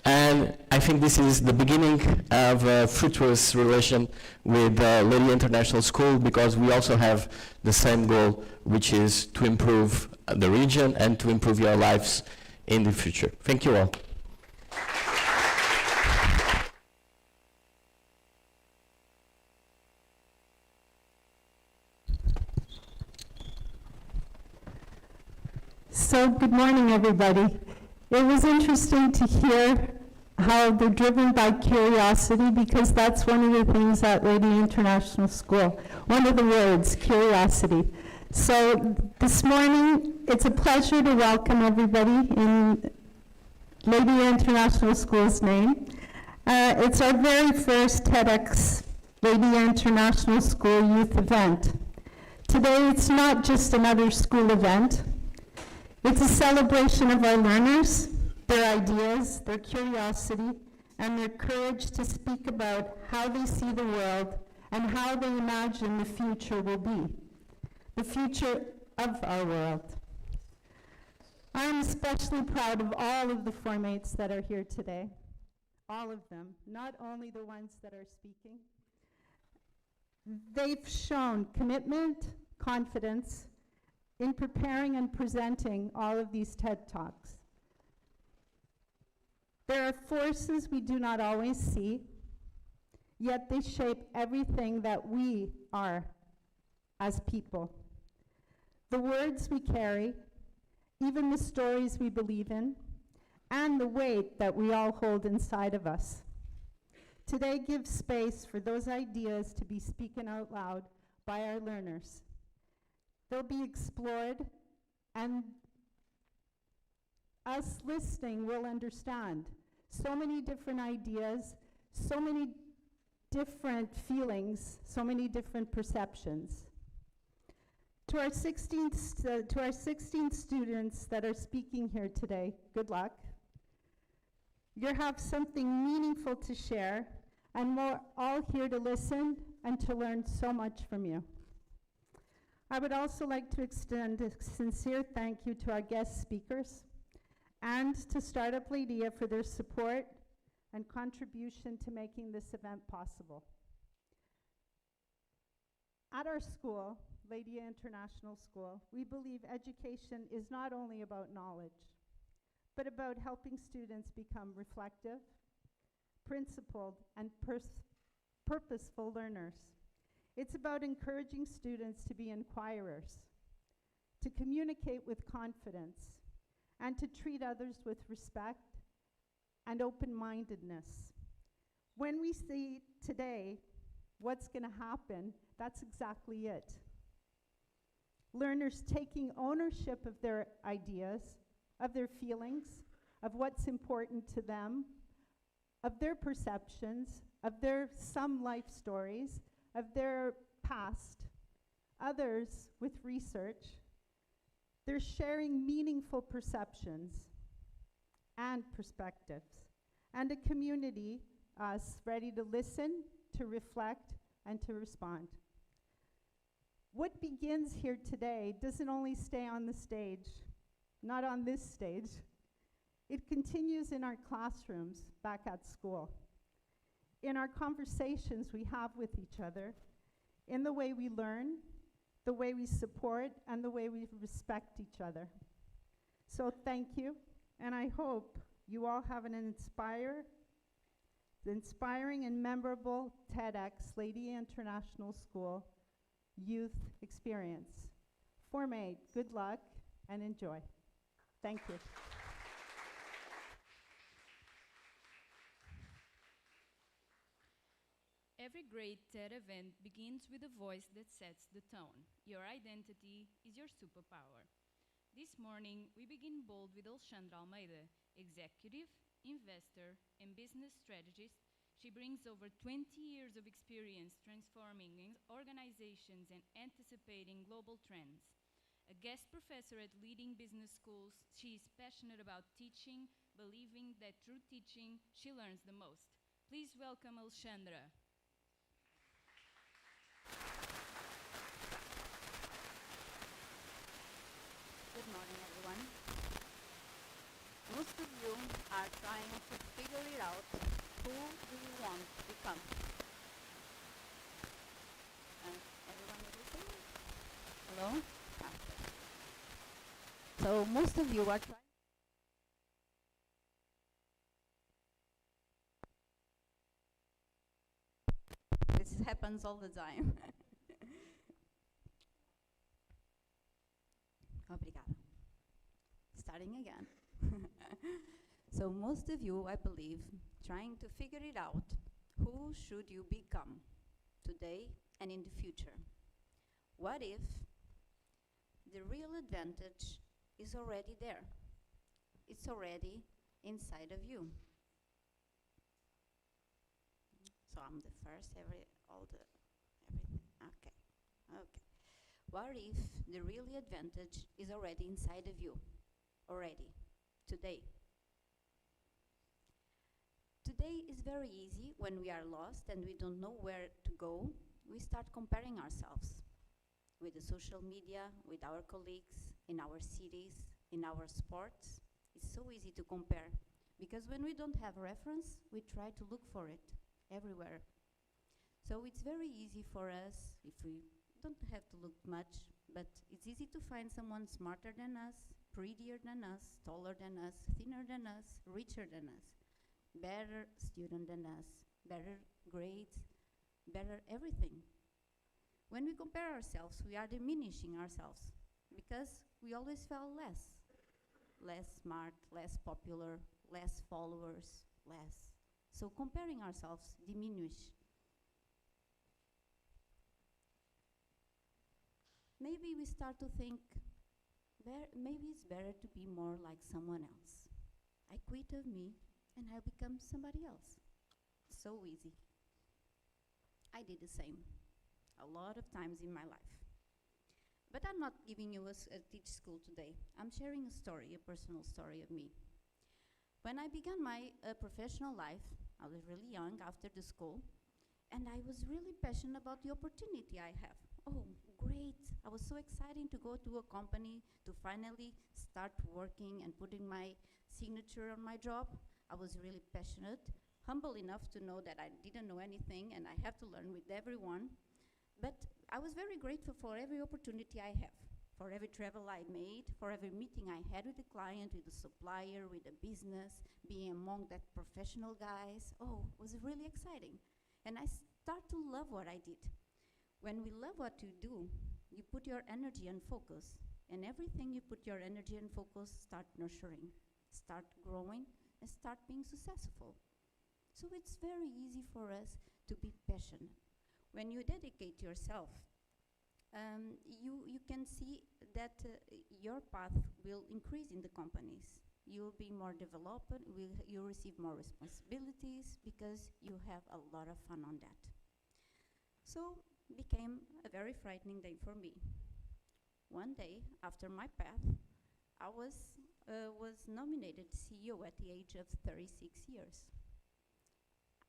And I think this is the beginning of a fruitful relation with Leiria International School, because we also have the same goal, which is to improve the region and to improve your lives in the future. Thank you all. So good morning, everybody. It was interesting to hear how they're driven by curiosity, because that's one of the things at Leiria International School. One of the words, curiosity. So this morning, it's a pleasure to welcome everybody in Leiria International School's name. It's our very first TEDxLeiria International School Youth event. Today, it's not just another school event. It's a celebration of our learners, their ideas, their curiosity, and their courage to speak about how they see the world and how they imagine the future will be, the future of our world. I am especially proud of all of the formates that are here today, all of them, not only the ones that are speaking. They've shown commitment, confidence, in preparing and presenting all of these TED Talks. There are forces we do not always see, yet they shape everything that we are as people. The words we carry, even the stories we believe in, and the weight that we all hold inside of us. Today gives space for those ideas to be spoken out loud by our learners. They'll be explored, and us listening will understand so many different ideas, so many different feelings, so many different perceptions. To our 16 students that are speaking here today, good luck. You have something meaningful to share, and we're all here to listen and to learn so much from you. I would also like to extend a sincere thank you to our guest speakers and to Startup Leiria for their support and contribution to making this event possible. At our school, Leiria International School, we believe education is not only about knowledge, but about helping students become reflective, principled, and purposeful learners. It's about encouraging students to be inquirers, to communicate with confidence, and to treat others with respect and open-mindedness. When we see today what's going to happen, that's exactly it. Learners taking ownership of their ideas, of their feelings, of what's important to them, of their perceptions, of their some life stories, of their past, others with research. They're sharing meaningful perceptions and perspectives, and a community, us, ready to listen, to reflect, and to respond. What begins here today doesn't only stay on the stage, not on this stage. It continues in our classrooms back at school, in our conversations we have with each other, in the way we learn, the way we support, and the way we respect each other. So thank you, and I hope you all have an inspiring and memorable TEDxLeiria International School Youth experience. Formate, good luck, and enjoy. Thank you. Every great TED event begins with a voice that sets the tone. Your identity is your superpower. This morning, we begin bold with Alexandra Almeida, executive, investor, and business strategist. She brings over 20 years of experience transforming organizations and anticipating global trends. A guest professor at leading business schools, she is passionate about teaching, believing that through teaching, she learns the most. Please welcome Alexandra. Good morning, everyone. Most of you are trying to figure out who do you want to become. Everyone listening? Hello? Okay. So most of you are trying. This happens all the time. Obrigada. Starting again. So most of you, I believe, trying to figure it out, who should you become today and in the future? What if the real advantage is already there? It's already inside of you. So I'm the first, everything. Okay. What if the real advantage is already inside of you? Already, today. Today is very easy when we are lost and we don't know where to go. We start comparing ourselves with the social media, with our colleagues, in our cities, in our sports. It's so easy to compare because when we don't have reference, we try to look for it everywhere. So it's very easy for us, if we don't have to look much, but it's easy to find someone smarter than us, prettier than us, taller than us, thinner than us, richer than us, better student than us, better grades, better everything. When we compare ourselves, we are diminishing ourselves because we always felt less smart, less popular, less followers, less. So comparing ourselves diminish. Maybe we start to think, maybe it's better to be more like someone else. I quit of me and I become somebody else. So easy. I did the same a lot of times in my life. But I'm not giving you a teach school today. I'm sharing a story, a personal story of me. When I began my professional life, I was really young after the school, and I was really passionate about the opportunity I have. Oh, great. I was so excited to go to a company to finally start working and putting my signature on my job. I was really passionate, humble enough to know that I didn't know anything and I have to learn with everyone. But I was very grateful for every opportunity I have, for every travel I made, for every meeting I had with the client, with the supplier, with the business, being among that professional guys. Oh, it was really exciting. And I start to love what I did. When we love what you do, you put your energy and focus. And everything you put your energy and focus start nurturing, start growing, and start being successful. So it's very easy for us to be passionate. When you dedicate yourself, you can see that your path will increase in the companies. You'll be more developed, you'll receive more responsibilities because you have a lot of fun on that. So became a very frightening day for me. One day, after my path, I was nominated CEO at the age of 36 years.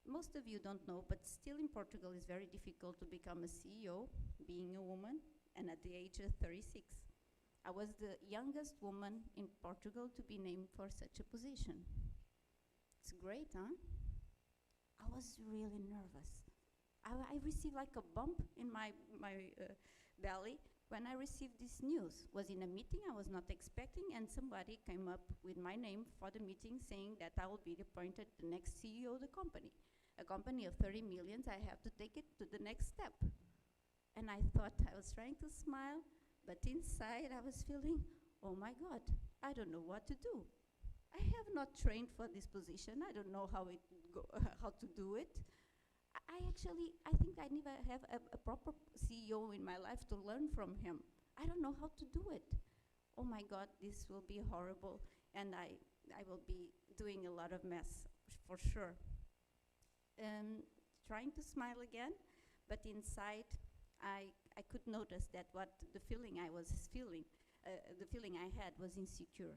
Most of you don't know, but still in Portugal it's very difficult to become a CEO, being a woman, and at the age of 36. I was the youngest woman in Portugal to be named for such a position. It's great, huh? I was really nervous. I received like a bump in my belly when I received this news. Was in a meeting I was not expecting, and somebody came up with my name for the meeting saying that I will be appointed the next CEO of the company. A company of 30 million, I have to take it to the next step. And I thought I was trying to smile, but inside I was feeling, oh my God, I don't know what to do. I have not trained for this position. I don't know how to do it. I think I never have a proper CEO in my life to learn from him. I don't know how to do it. Oh my God, this will be horrible, and I will be doing a lot of mess, for sure. Trying to smile again, but inside I could notice that the feeling I had was insecure.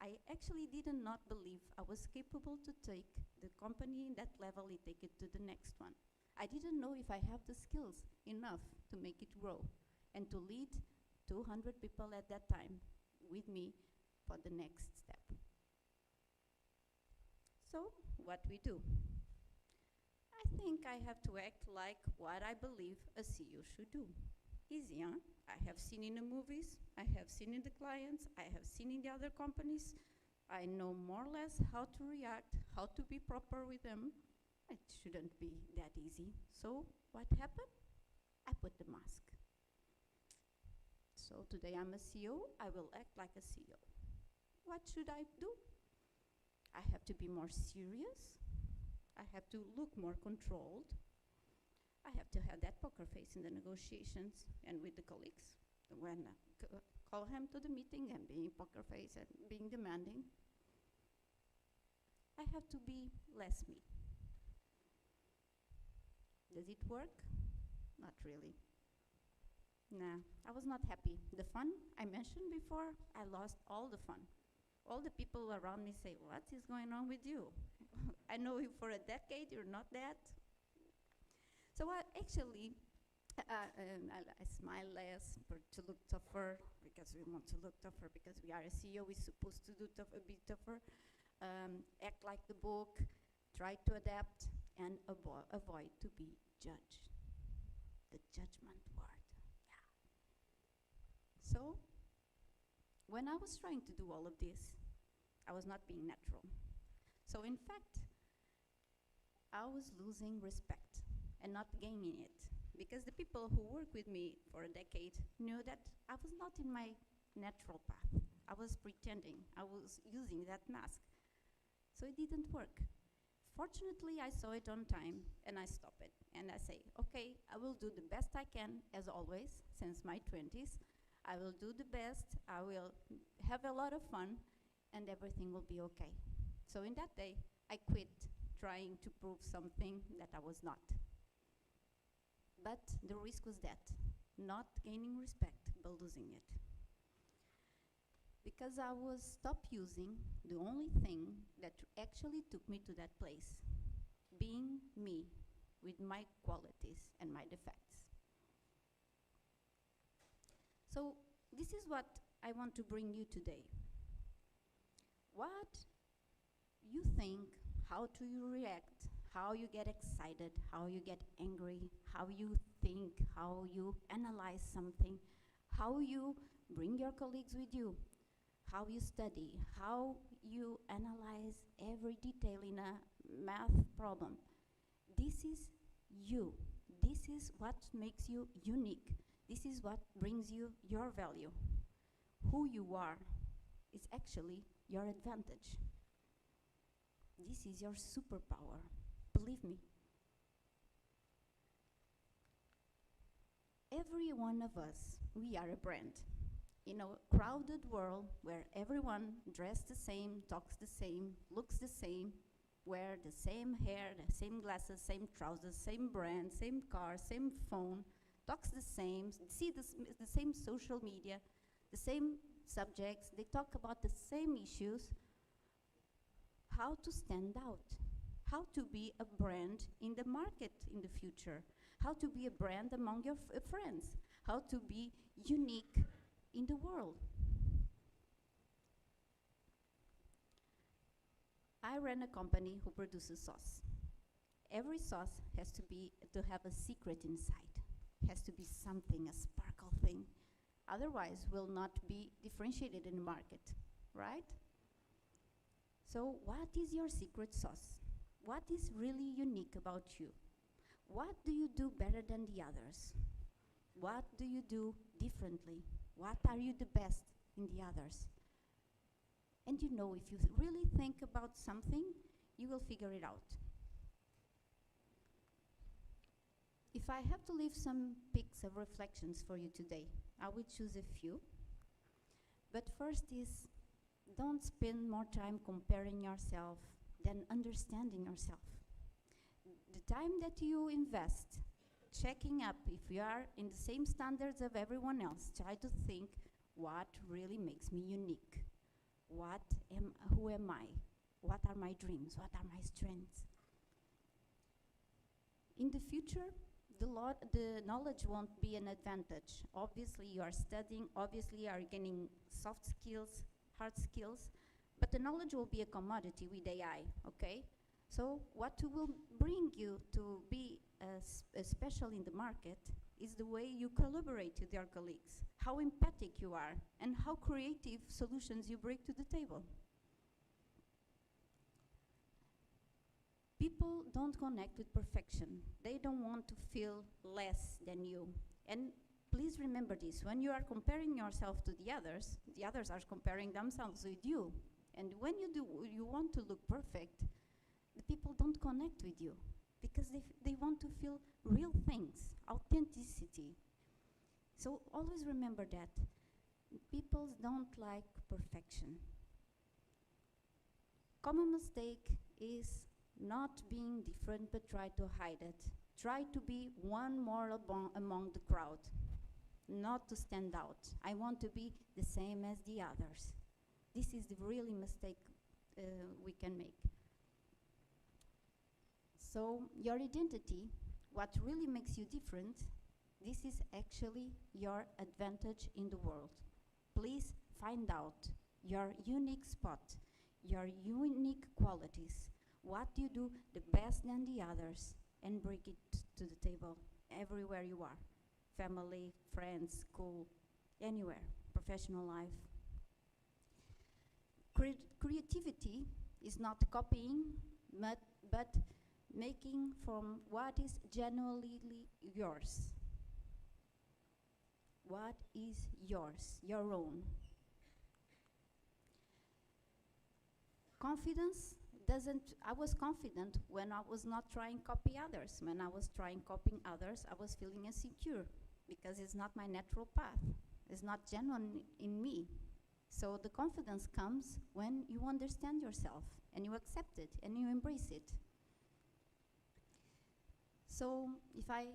I actually did not believe I was capable to take the company in that level and take it to the next one. I didn't know if I have the skills enough to make it grow and to lead 200 people at that time with me for the next step. So, what we do? I think I have to act like what I believe a CEO should do. Easy, huh? I have seen in the movies, I have seen in the clients, I have seen in the other companies. I know more or less how to react, how to be proper with them. It shouldn't be that easy. So, what happened? I put the mask. So today I'm a CEO, I will act like a CEO. What should I do? I have to be more serious. I have to look more controlled. I have to have that poker face in the negotiations and with the colleagues. When I call him to the meeting and being poker face and being demanding, I have to be less me. Does it work? Not really. Nah, I was not happy. The fun I mentioned before, I lost all the fun. All the people around me say, what is going on with you? I know you for a decade, you're not that. So I actually, I smile less to look tougher, because we want to look tougher, because we are a CEO, we're supposed to do a bit tougher. Act like the book, try to adapt, and avoid to be judged. The judgment word. So, when I was trying to do all of this, I was not being natural. So in fact, I was losing respect and not gaining it, because the people who worked with me for a decade knew that I was not in my natural path. I was pretending, I was using that mask. So it didn't work. Fortunately, I saw it on time and I stopped it. And I say, okay, I will do the best I can, as always, since my 20s. I will do the best, I will have a lot of fun, and everything will be okay. So in that day, I quit trying to prove something that I was not. But the risk was that, not gaining respect, but losing it. Because I was stopped using the only thing that actually took me to that place, being me, with my qualities and my defects. So this is what I want to bring you today. What you think, how do you react, how you get excited, how you get angry, how you think, how you analyze something, how you bring your colleagues with you, how you study, how you analyze every detail in a math problem. This is you. This is what makes you unique. This is what brings you your value. Who you are is actually your advantage. This is your superpower. Believe me. Every one of us, we are a brand. In a crowded world where everyone dressed the same, talks the same, looks the same, wear the same hair, the same glasses, same trousers, same brand, same car, same phone, talks the same, see the same social media, the same subjects, they talk about the same issues. How to stand out, how to be a brand in the market in the future, how to be a brand among your friends, how to be unique in the world. I ran a company who produces sauce. Every sauce has to have a secret inside. Has to be something, a sparkle thing. Otherwise, will not be differentiated in the market, right? So what is your secret sauce? What is really unique about you? What do you do better than the others? What do you do differently? What are you the best in the others? And you know, if you really think about something, you will figure it out. If I have to leave some picks of reflections for you today, I will choose a few. But first is, don't spend more time comparing yourself than understanding yourself. The time that you invest checking up if you are in the same standards of everyone else, try to think what really makes me unique. Who am I? What are my dreams? What are my strengths? In the future, the knowledge won't be an advantage. Obviously, you are studying, obviously, you are gaining soft skills, hard skills, But the knowledge will be a commodity with AI, okay? So what will bring you to be special in the market is the way you collaborate with your colleagues, how empathic you are, and how creative solutions you bring to the table. People don't connect with perfection. They don't want to feel less than you. And please remember this, when you are comparing yourself to the others are comparing themselves with you. And when you want to look perfect, the people don't connect with you because they want to feel real things, authenticity. So always remember that. People don't like perfection. Common mistake is not being different but try to hide it. Try to be one more among the crowd, not to stand out. I want to be the same as the others. This is the really mistake we can make. So your identity, what really makes you different, this is actually your advantage in the world. Please find out your unique spot, your unique qualities, what you do the best than the others, and bring it to the table everywhere you are. Family, friends, school, anywhere, professional life. Creativity is not copying, but making from what is genuinely yours. What is yours, your own. Confidence doesn't, I was confident when I was not trying to copy others. When I was trying copying others, I was feeling insecure because it's not my natural path. It's not genuine in me. So the confidence comes when you understand yourself and you accept it and you embrace it. So if I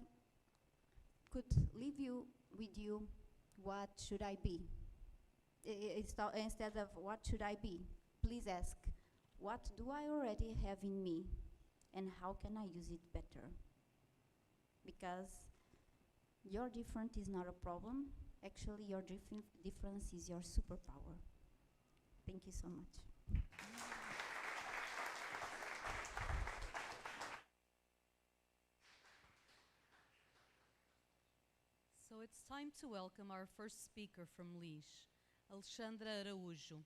could leave you with you, what should I be? Instead of what should I be, please ask, what do I already have in me and how can I use it better? Because your different is not a problem. Actually, your difference is your superpower. Thank you so much. So it's time to welcome our first speaker from Liege, Alexandra Araújo.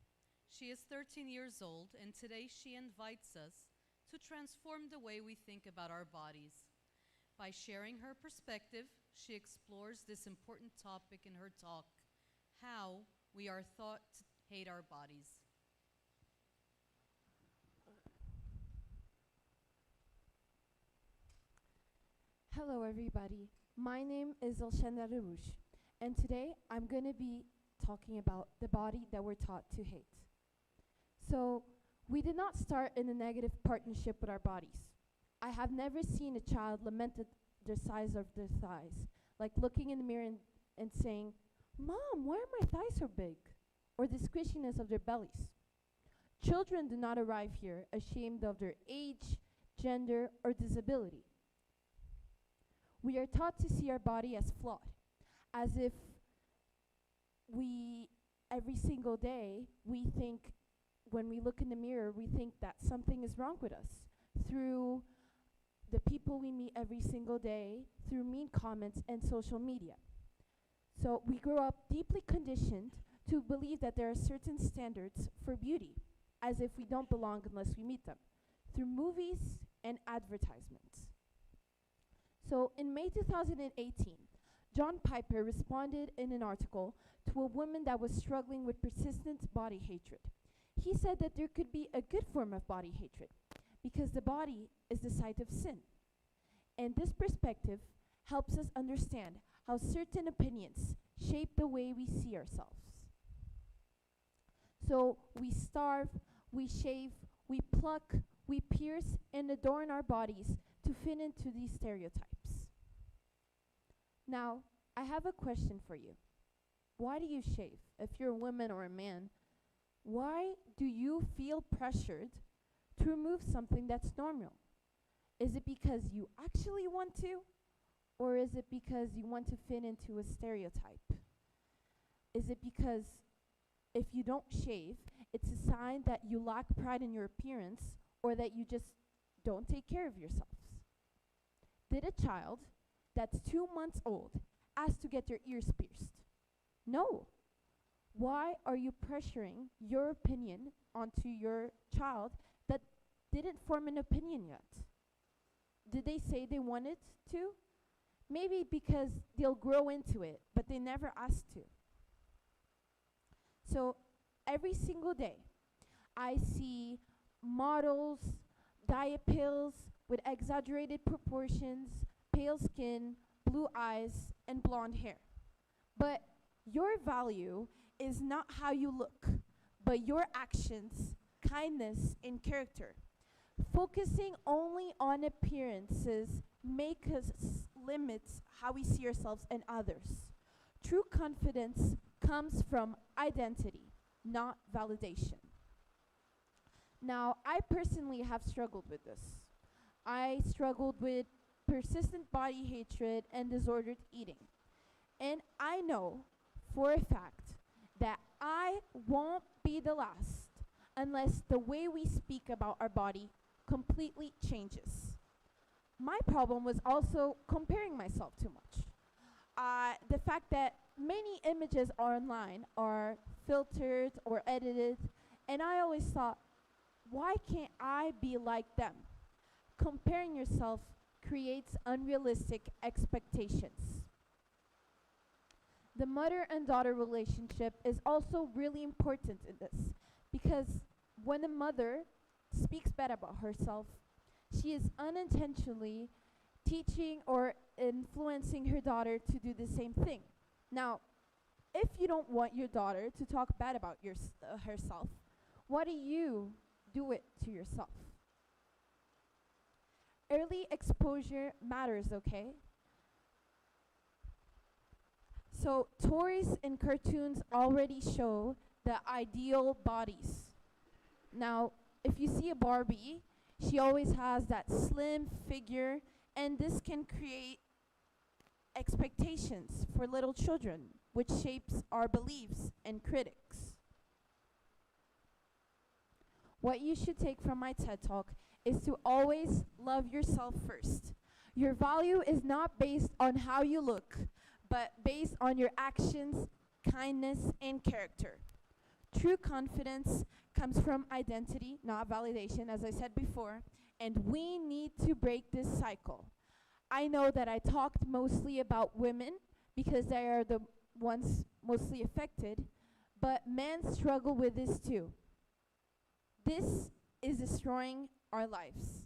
She is 13 years old, and today she invites us to transform the way we think about our bodies. By sharing her perspective, she explores this important topic in her talk, how we are thought to hate our bodies. Hello everybody, my name is Alexandra Araújo, and today I'm going to be talking about the body that we're taught to hate. So, we did not start in a negative partnership with our bodies. I have never seen a child lament the size of their thighs, like looking in the mirror and saying, "Mom, why are my thighs so big?" Or the squishiness of their bellies. Children do not arrive here ashamed of their age, gender, or disability. We are taught to see our body as flawed, as if every single day, we think, when we look in the mirror, we think that something is wrong with us through the people we meet every single day, through mean comments and social media. So we grow up deeply conditioned to believe that there are certain standards for beauty, as if we don't belong unless we meet them, through movies and advertisements. So in May 2018, John Piper responded in an article to a woman that was struggling with persistent body hatred. He said that there could be a good form of body hatred, because the body is the site of sin. And this perspective helps us understand how certain opinions shape the way we see ourselves. So we starve, we shave, we pluck, we pierce and adorn our bodies to fit into these stereotypes. Now, I have a question for you. Why do you shave? If you're a woman or a man, why do you feel pressured to remove something that's normal? Is it because you actually want to? Or is it because you want to fit into a stereotype? Is it because if you don't shave It's a sign that you lack pride in your appearance or that you just don't take care of yourselves. Did a child that's 2 months old ask to get their ears pierced? No. Why are you pressuring your opinion onto your child that didn't form an opinion yet? Did they say they wanted to? Maybe because they'll grow into it, but they never asked to. So every single day, I see models, diet pills with exaggerated proportions, pale skin, blue eyes, and blonde hair. But your value is not how you look, but your actions, kindness, and character. Focusing only on appearances make us limit how we see ourselves and others. True confidence comes from identity, not validation. Now, I personally have struggled with this. I struggled with persistent body hatred and disordered eating. And I know for a fact that I won't be the last unless the way we speak about our body completely changes. My problem was also comparing myself too much. The fact that many images online are filtered or edited, and I always thought, why can't I be like them? Comparing yourself creates unrealistic expectations. The mother and daughter relationship is also really important in this, because when a mother speaks bad about herself, she is unintentionally teaching or influencing her daughter to do the same thing. Now, if you don't want your daughter to talk bad about herself, why do you do it to yourself? Early exposure matters, okay? So toys and cartoons already show the ideal bodies. Now, if you see a Barbie, she always has that slim figure, and this can create expectations for little children, which shapes our beliefs and critics. What you should take from my TED Talk is to always love yourself first. Your value is not based on how you look, but based on your actions, kindness, and character. True confidence comes from identity, not validation, as I said before, and we need to break this cycle. I know that I talked mostly about women because they are the ones mostly affected, but men struggle with this too. This is destroying our lives.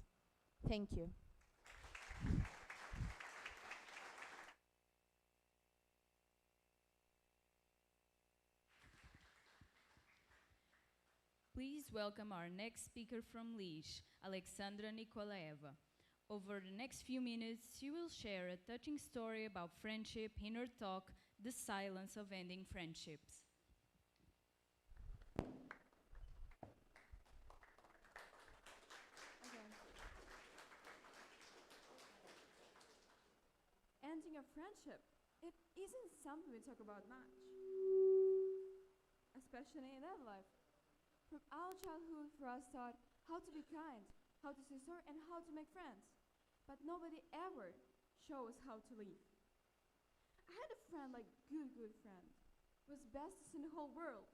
Thank you. Please welcome our next speaker from Liege, Alexandra Nikolaeva. Over the next few minutes, she will share a touching story about friendship in her talk, The Silence of Ending Friendships. Ending a friendship, it isn't something we talk about much, especially in that life. From our childhood, for us taught how to be kind, how to say sorry, and how to make friends. But nobody ever shows us how to live. I had a friend, like good friend, was bestest in the whole world.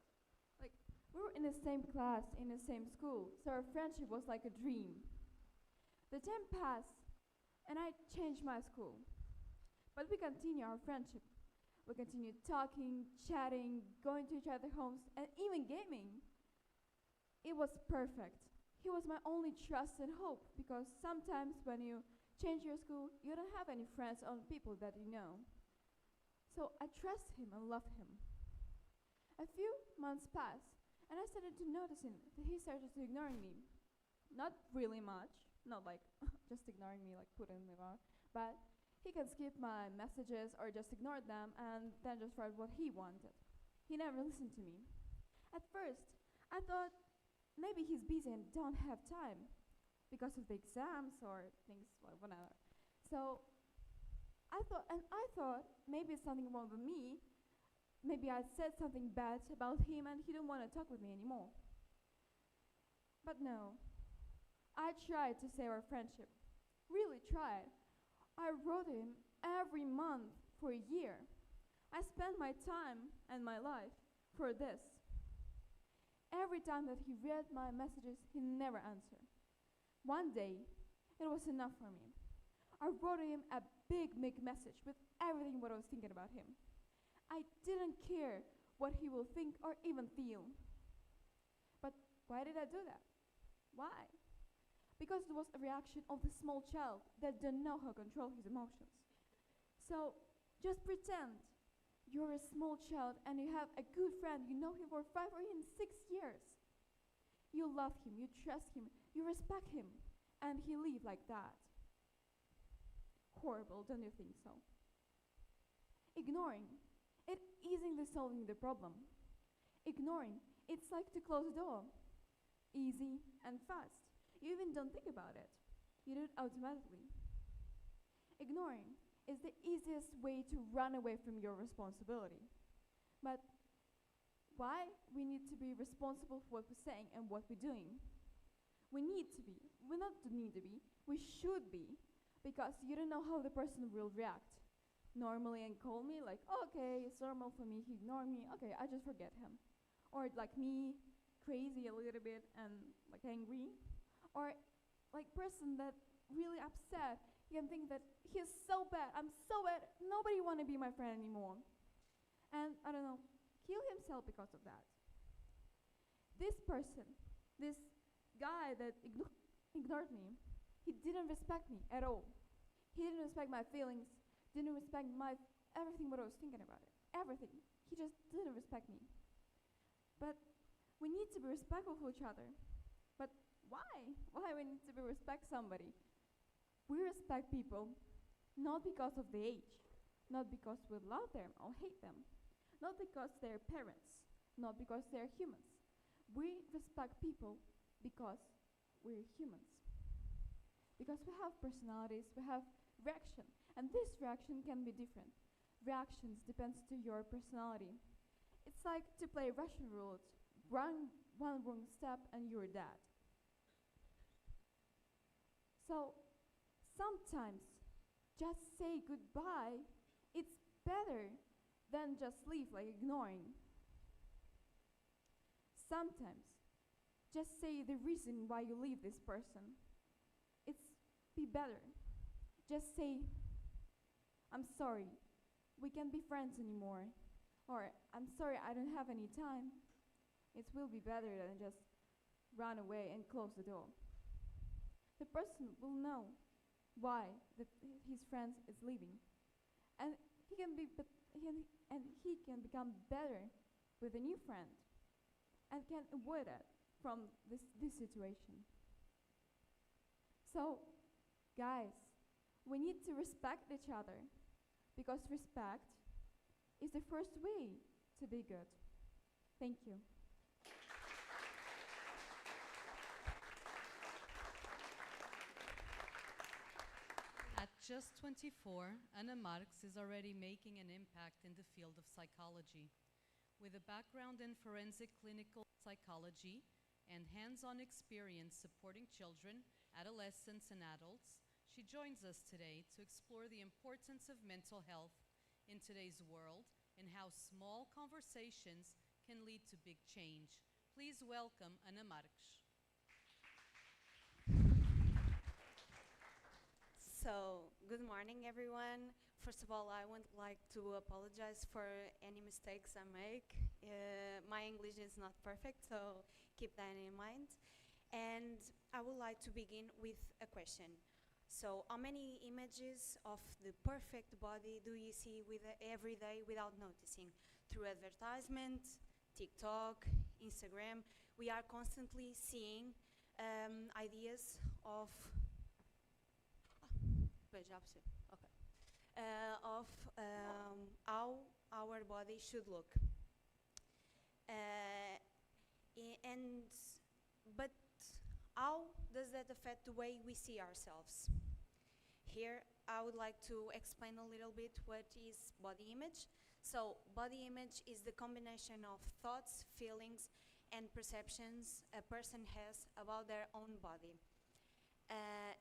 Like, we were in the same class, in the same school, so our friendship was like a dream. The time passed, and I changed my school. But we continue our friendship. We continued talking, chatting, going to each other's homes, and even gaming. It was perfect. He was my only trust and hope, because sometimes when you change your school, you don't have any friends or people that you know. So I trust him and love him. A few months passed, and I started to noticing that he started to ignoring me. Not really much, not like just ignoring me, like putting me on, but he can skip my messages or just ignore them and then just write what he wanted. He never listened to me. At first, I thought maybe he's busy and don't have time because of the exams or things like whatever. So I thought maybe it's something wrong with me. Maybe I said something bad about him and he didn't want to talk with me anymore. But no, I tried to save our friendship. Really tried. I wrote him every month for a year. I spent my time and my life for this. Every time that he read my messages, he never answered. One day, it was enough for me. I wrote him a big message with everything what I was thinking about him. I didn't care what he will think or even feel. But why did I do that? Why? Because it was a reaction of the small child that didn't know how to control his emotions. So just pretend you're a small child and you have a good friend, you know him for 5 or even 6 years. You love him, you trust him, you respect him, and he leave like that. Horrible, don't you think so? Ignoring, it isn't solving the problem. Ignoring, it's like to close the door. Easy and fast. You even don't think about it. You do it automatically. Ignoring is the easiest way to run away from your responsibility. But why we need to be responsible for what we're saying and what we're doing? We need to be. We not need to be. We should be. Because you don't know how the person will react. Normally and call me like, okay, it's normal for me, he ignored me, okay, I just forget him. Or like me, crazy a little bit and like angry. Or like person that really upset, you can think that he's so bad, I'm so bad, nobody want to be my friend anymore. And I don't know, kill himself because of that. This person, this guy that ignored me, he didn't respect me at all. He didn't respect my feelings, didn't respect my everything what I was thinking about it. Everything. He just didn't respect me. But we need to be respectful for each other. But why? Why we need to be respect somebody? We respect people not because of the age, not because we love them or hate them, not because they're parents, not because they're humans. We respect people because we're humans. Because we have personalities, we have reaction, and this reaction can be different. Reactions depends to your personality. It's like to play Russian roulette. One wrong step and you're dead. So sometimes just say goodbye, it's better than just leave like ignoring. Sometimes just say the reason why you leave this person. It's be better. Just say, I'm sorry, we can't be friends anymore. Or, I'm sorry, I don't have any time. It will be better than just run away and close the door. The person will know why his friend is leaving. And he can become better with a new friend and can avoid it from this situation. So, guys, we need to respect each other because respect is the first way to be good. Thank you. At just 24, Anna Marx is already making an impact in the field of psychology. With a background in forensic clinical psychology and hands-on experience supporting children, adolescents, and adults, she joins us today to explore the importance of mental health in today's world and how small conversations can lead to big change. Please welcome Anna Marx. So, good morning, everyone. First of all, I would like to apologize for any mistakes I make. My English is not perfect, so keep that in mind. And I would like to begin with a question. So, how many images of the perfect body do you see every day without noticing? Through advertisement, TikTok, Instagram, we are constantly seeing ideas of how our body should look. But how does that affect the way we see ourselves? Here, I would like to explain a little bit what is body image. So, body image is the combination of thoughts, feelings, and perceptions a person has about their own body.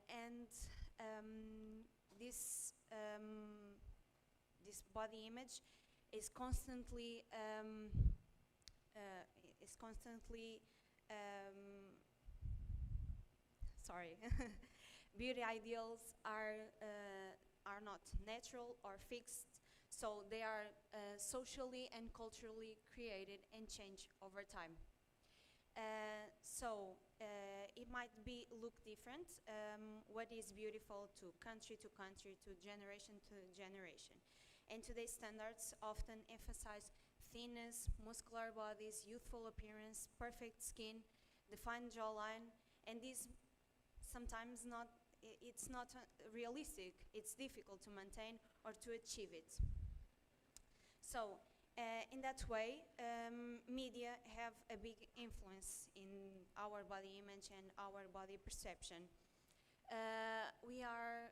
And this this body image is constantly sorry. Beauty ideals are not natural or fixed, so they are socially and culturally created and change over time. It might look different. What is beautiful to country, to generation, and today's standards often emphasize thinness, muscular bodies, youthful appearance, perfect skin, defined jawline, and these sometimes it's not realistic. It's difficult to maintain or to achieve it. So, in that way, media have a big influence in our body image and our body perception. We are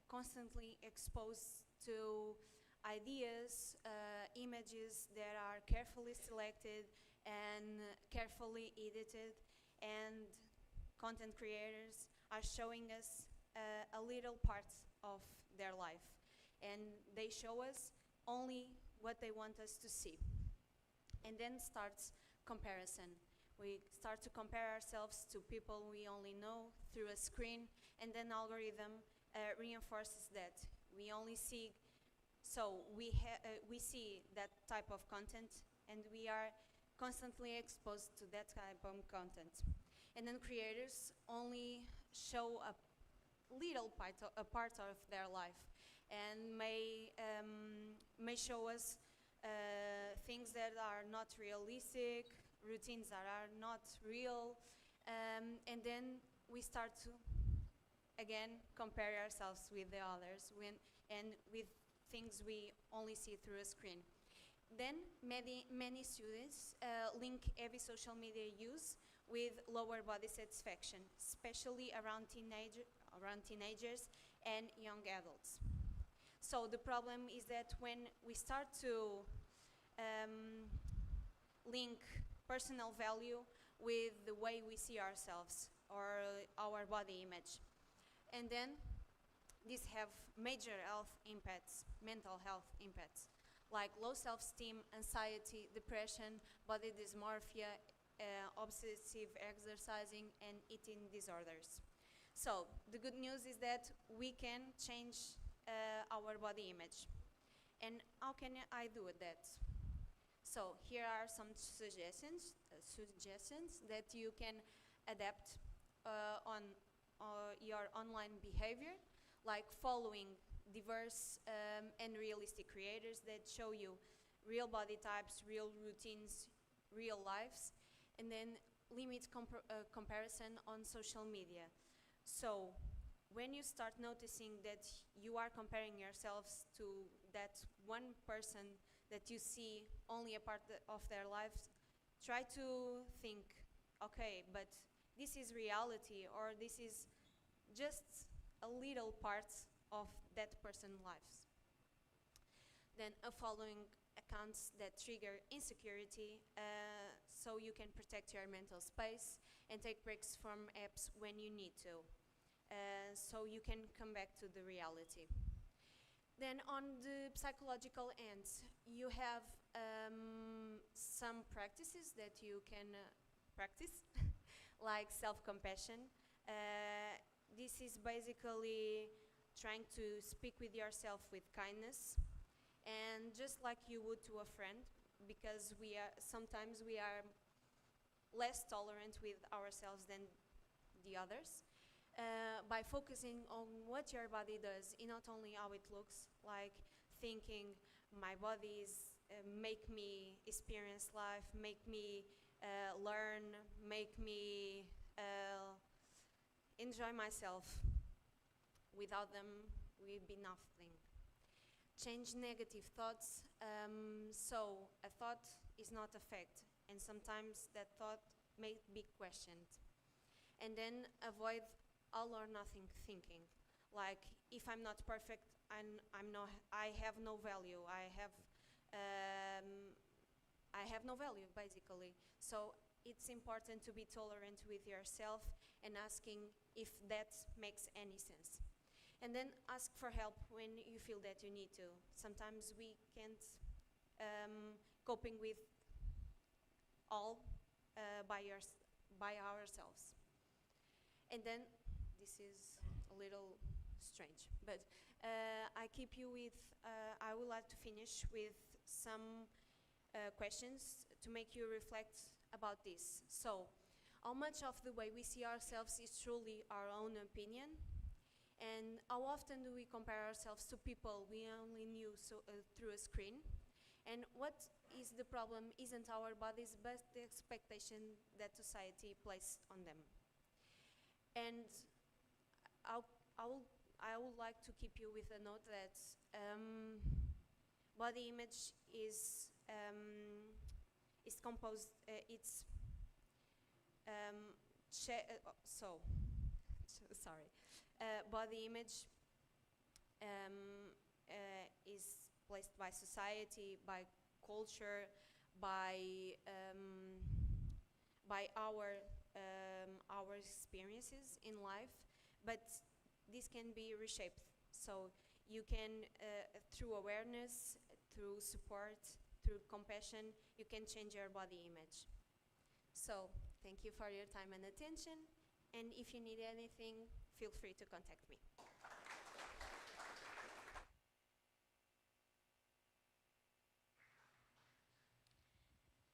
constantly exposed to ideas, images that are carefully selected and carefully edited, and content creators are showing us a little part of their life, and they show us only what they want us to see. And then starts comparison. We start to compare ourselves to people we only know through a screen, and then algorithm reinforces that. We only see, so we see that type of content, and we are constantly exposed to that type of content. And then creators only show a little part of their life, and may show us things that are not realistic, routines that are not real, and then we start to again compare ourselves with the others and with things we only see through a screen. Then many students link heavy social media use with lower body satisfaction, especially around teenagers and young adults. So the problem is that when we start to link personal value with the way we see ourselves or our body image, and then these have major health impacts, mental health impacts, like low self-esteem, anxiety, depression, body dysmorphia, obsessive exercising, and eating disorders. So the good news is that we can change our body image. And how can I do that? So here are some suggestions that you can adapt on your online behavior, like following diverse and realistic creators that show you real body types, real routines, real lives, and then limit comparison on social media. So when you start noticing that you are comparing yourselves to that one person that you see only a part of their lives, try to think, okay, but this is reality, or this is just a little part of that person's lives. Then following accounts that trigger insecurity, so you can protect your mental space and take breaks from apps when you need to, so you can come back to the reality. Then on the psychological end, you have some practices that you can practice, like self-compassion. This is basically trying to speak with yourself with kindness, and just like you would to a friend, because sometimes we are less tolerant with ourselves than the others. By focusing on what your body does, and not only how it looks, like thinking, my body is make me experience life, make me learn, make me enjoy myself. Without them, we'd be nothing. Change negative thoughts. So a thought is not a fact, and sometimes that thought may be questioned. And then avoid all or nothing thinking. Like, if I'm not perfect, I have no value. I have I have no value, basically. So it's important to be tolerant with yourself and asking if that makes any sense. And then ask for help when you feel that you need to. Sometimes we can't coping with all by ourselves. And then, this is a little strange, but I would like to finish with some questions to make you reflect about this. So, how much of the way we see ourselves is truly our own opinion? And how often do we compare ourselves to people we only knew through a screen? And what is the problem isn't our bodies, but the expectation that society placed on them. And I would like to keep you with a note that body image is composed, sorry. Body image is placed by society, by culture, by our experiences in life, but this can be reshaped. So you can, through awareness, through support, through compassion, you can change your body image. So thank you for your time and attention, and if you need anything, feel free to contact me.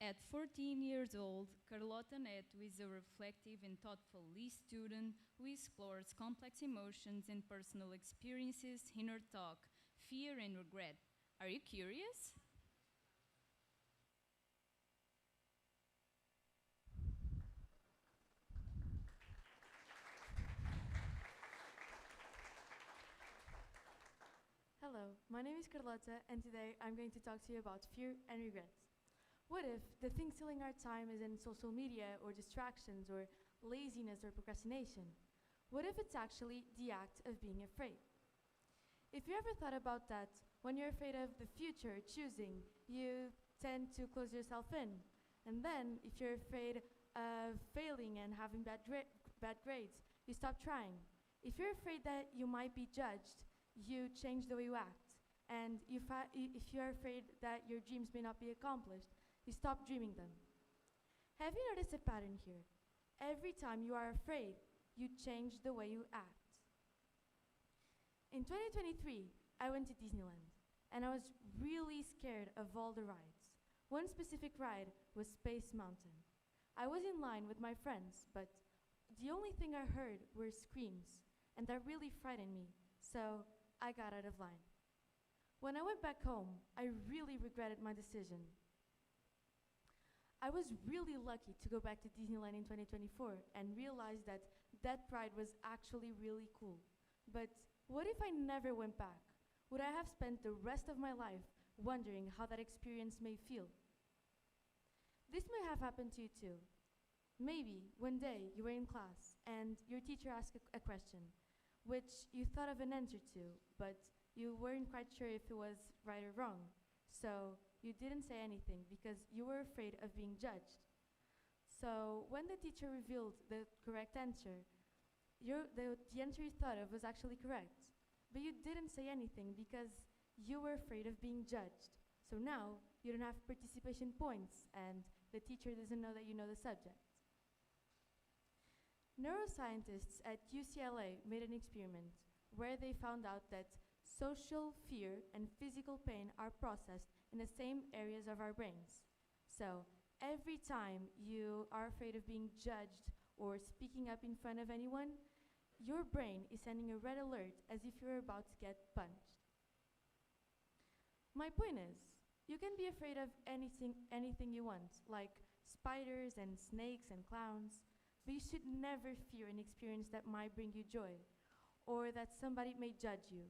At 14 years old, Carlota Neto is a reflective and thoughtful Lee student who explores complex emotions and personal experiences in her talk, Fear and Regret. Are you curious? Hello, my name is Carlota, and today I'm going to talk to you about fear and regret. What if the thing stealing our time isn't social media or distractions or laziness or procrastination? What if it's actually the act of being afraid? If you ever thought about that, when you're afraid of the future choosing, you tend to close yourself in. And then, if you're afraid of failing and having bad grades, you stop trying. If you're afraid that you might be judged, you change the way you act. And if you're afraid that your dreams may not be accomplished, you stop dreaming them. Have you noticed a pattern here? Every time you are afraid, you change the way you act. In 2023, I went to Disneyland, and I was really scared of all the rides. One specific ride was Space Mountain. I was in line with my friends, but the only thing I heard were screams, and that really frightened me, so I got out of line. When I went back home, I really regretted my decision. I was really lucky to go back to Disneyland in 2024 and realize that that ride was actually really cool. But what if I never went back? Would I have spent the rest of my life wondering how that experience may feel? This may have happened to you too. Maybe one day you were in class and your teacher asked a question, which you thought of an answer to, but you weren't quite sure if it was right or wrong. So you didn't say anything because you were afraid of being judged. So when the teacher revealed the correct answer, the answer you thought of was actually correct. But you didn't say anything because you were afraid of being judged. So now you don't have participation points and the teacher doesn't know that you know the subject. Neuroscientists at UCLA made an experiment where they found out that social fear and physical pain are processed in the same areas of our brains. So every time you are afraid of being judged or speaking up in front of anyone, your brain is sending a red alert as if you're about to get punched. My point is, you can be afraid of anything you want, like spiders and snakes and clowns, but you should never fear an experience that might bring you joy, or that somebody may judge you,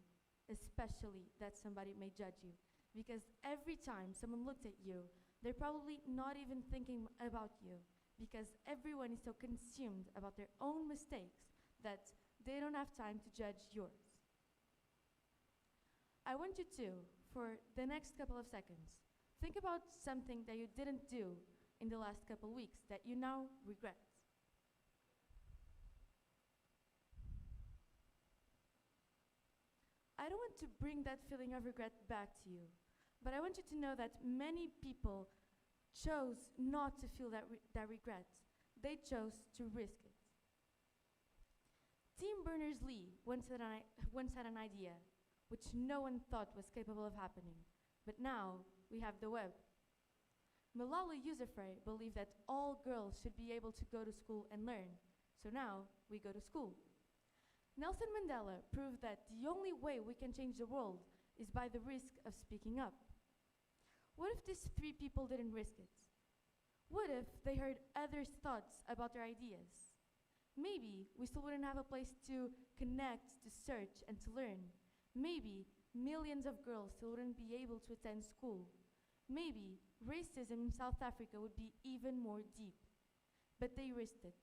especially that somebody may judge you. Because every time someone looks at you, they're probably not even thinking about you, because everyone is so consumed about their own mistakes that they don't have time to judge yours. I want you to, for the next couple of seconds, Think about something that you didn't do in the last couple weeks that you now regret. I don't want to bring that feeling of regret back to you, but I want you to know that many people chose not to feel that regret. They chose to risk it. Tim Berners-Lee once had an idea which no one thought was capable of happening, but now we have the web. Malala Yousafzai believed that all girls should be able to go to school and learn, so now we go to school. Nelson Mandela proved that the only way we can change the world is by the risk of speaking up. What if these 3 people didn't risk it? What if they heard others' thoughts about their ideas? Maybe we still wouldn't have a place to connect, to search, and to learn. Maybe millions of girls still wouldn't be able to attend school. Maybe racism in South Africa would be even more deep. But they risked it,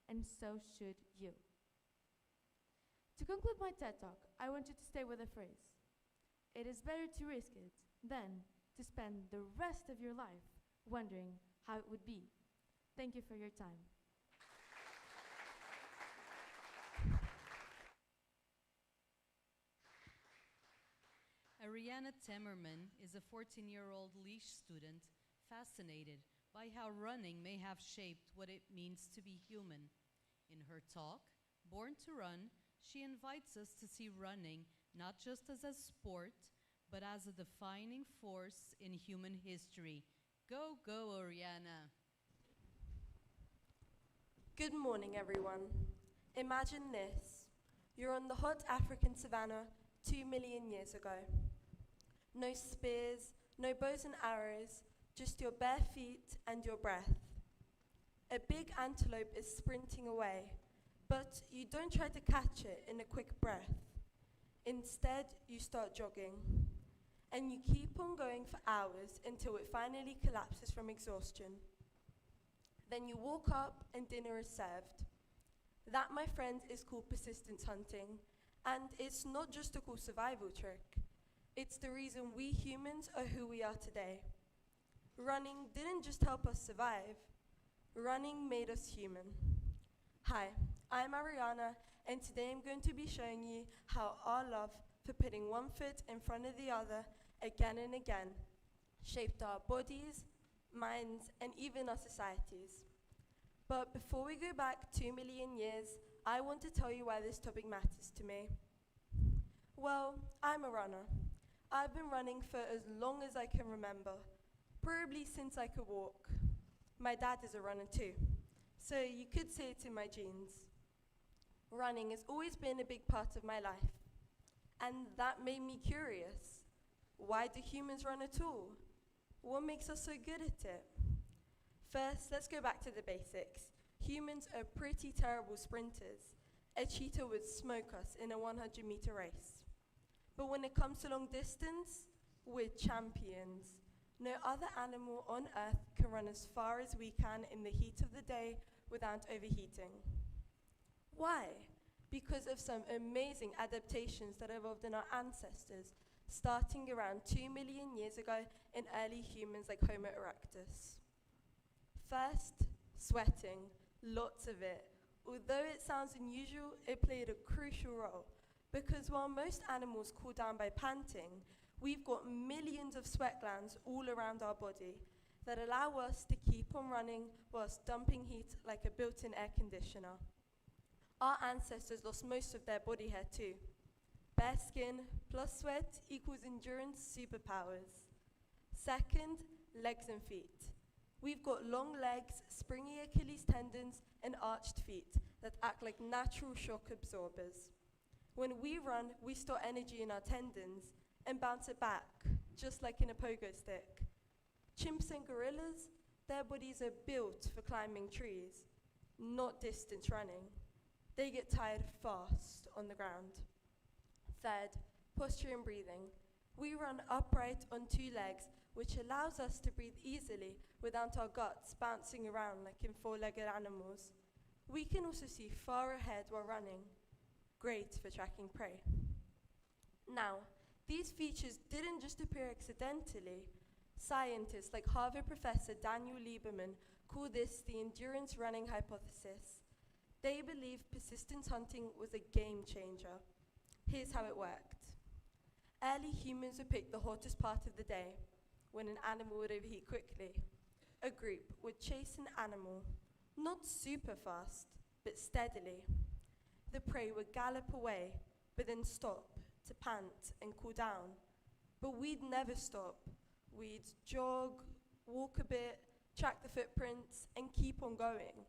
and so should you. To conclude my TED Talk, I want you to stay with a phrase. It is better to risk it than to spend the rest of your life wondering how it would be. Thank you for your time. Ariana Temmerman is a 14-year-old Leash student fascinated by how running may have shaped what it means to be human. In her talk, Born to Run, she invites us to see running not just as a sport, but as a defining force in human history. Go, go, Ariana. Good morning, everyone. Imagine this. You're on the hot African savanna 2 million years ago. No spears, no bows and arrows, just your bare feet and your breath. A big antelope is sprinting away, but you don't try to catch it in a quick breath. Instead, you start jogging, and you keep on going for hours until it finally collapses from exhaustion. Then you walk up and dinner is served. That, my friend, is called persistence hunting, and it's not just a cool survival trick. It's the reason we humans are who we are today. Running didn't just help us survive. Running made us human. Hi, I'm Ariana, and today I'm going to be showing you how our love for putting one foot in front of the other again and again shaped our bodies, minds, and even our societies. But before we go back 2 million years, I want to tell you why this topic matters to me. Well, I'm a runner. I've been running for as long as I can remember, probably since I could walk. My dad is a runner too, so you could say it's in my genes. Running has always been a big part of my life, and that made me curious. Why do humans run at all? What makes us so good at it? First, let's go back to the basics. Humans are pretty terrible sprinters. A cheetah would smoke us in a 100-meter race. But when it comes to long distance, we're champions. No other animal on Earth can run as far as we can in the heat of the day without overheating. Why? Because of some amazing adaptations that evolved in our ancestors, starting around 2 million years ago in early humans like Homo erectus. First, sweating, lots of it. Although it sounds unusual, it played a crucial role, because while most animals cool down by panting, we've got millions of sweat glands all around our body that allow us to keep on running whilst dumping heat like a built-in air conditioner. Our ancestors lost most of their body hair too. Bare skin plus sweat equals endurance superpowers. Second, legs and feet. We've got long legs, springy Achilles tendons, and arched feet that act like natural shock absorbers. When we run, we store energy in our tendons and bounce it back, just like in a pogo stick. Chimps and gorillas, their bodies are built for climbing trees, not distance running. They get tired fast on the ground. Third, posture and breathing. We run upright on 2 legs, which allows us to breathe easily without our guts bouncing around like in 4-legged animals. We can also see far ahead while running. Great for tracking prey. Now, these features didn't just appear accidentally. Scientists like Harvard professor Daniel Lieberman call this the endurance running hypothesis. They believe persistence hunting was a game changer. Here's how it worked. Early humans would pick the hottest part of the day, when an animal would overheat quickly. A group would chase an animal, not super fast, but steadily. The prey would gallop away, but then stop to pant and cool down. But we'd never stop. We'd jog, walk a bit, track the footprints, and keep on going.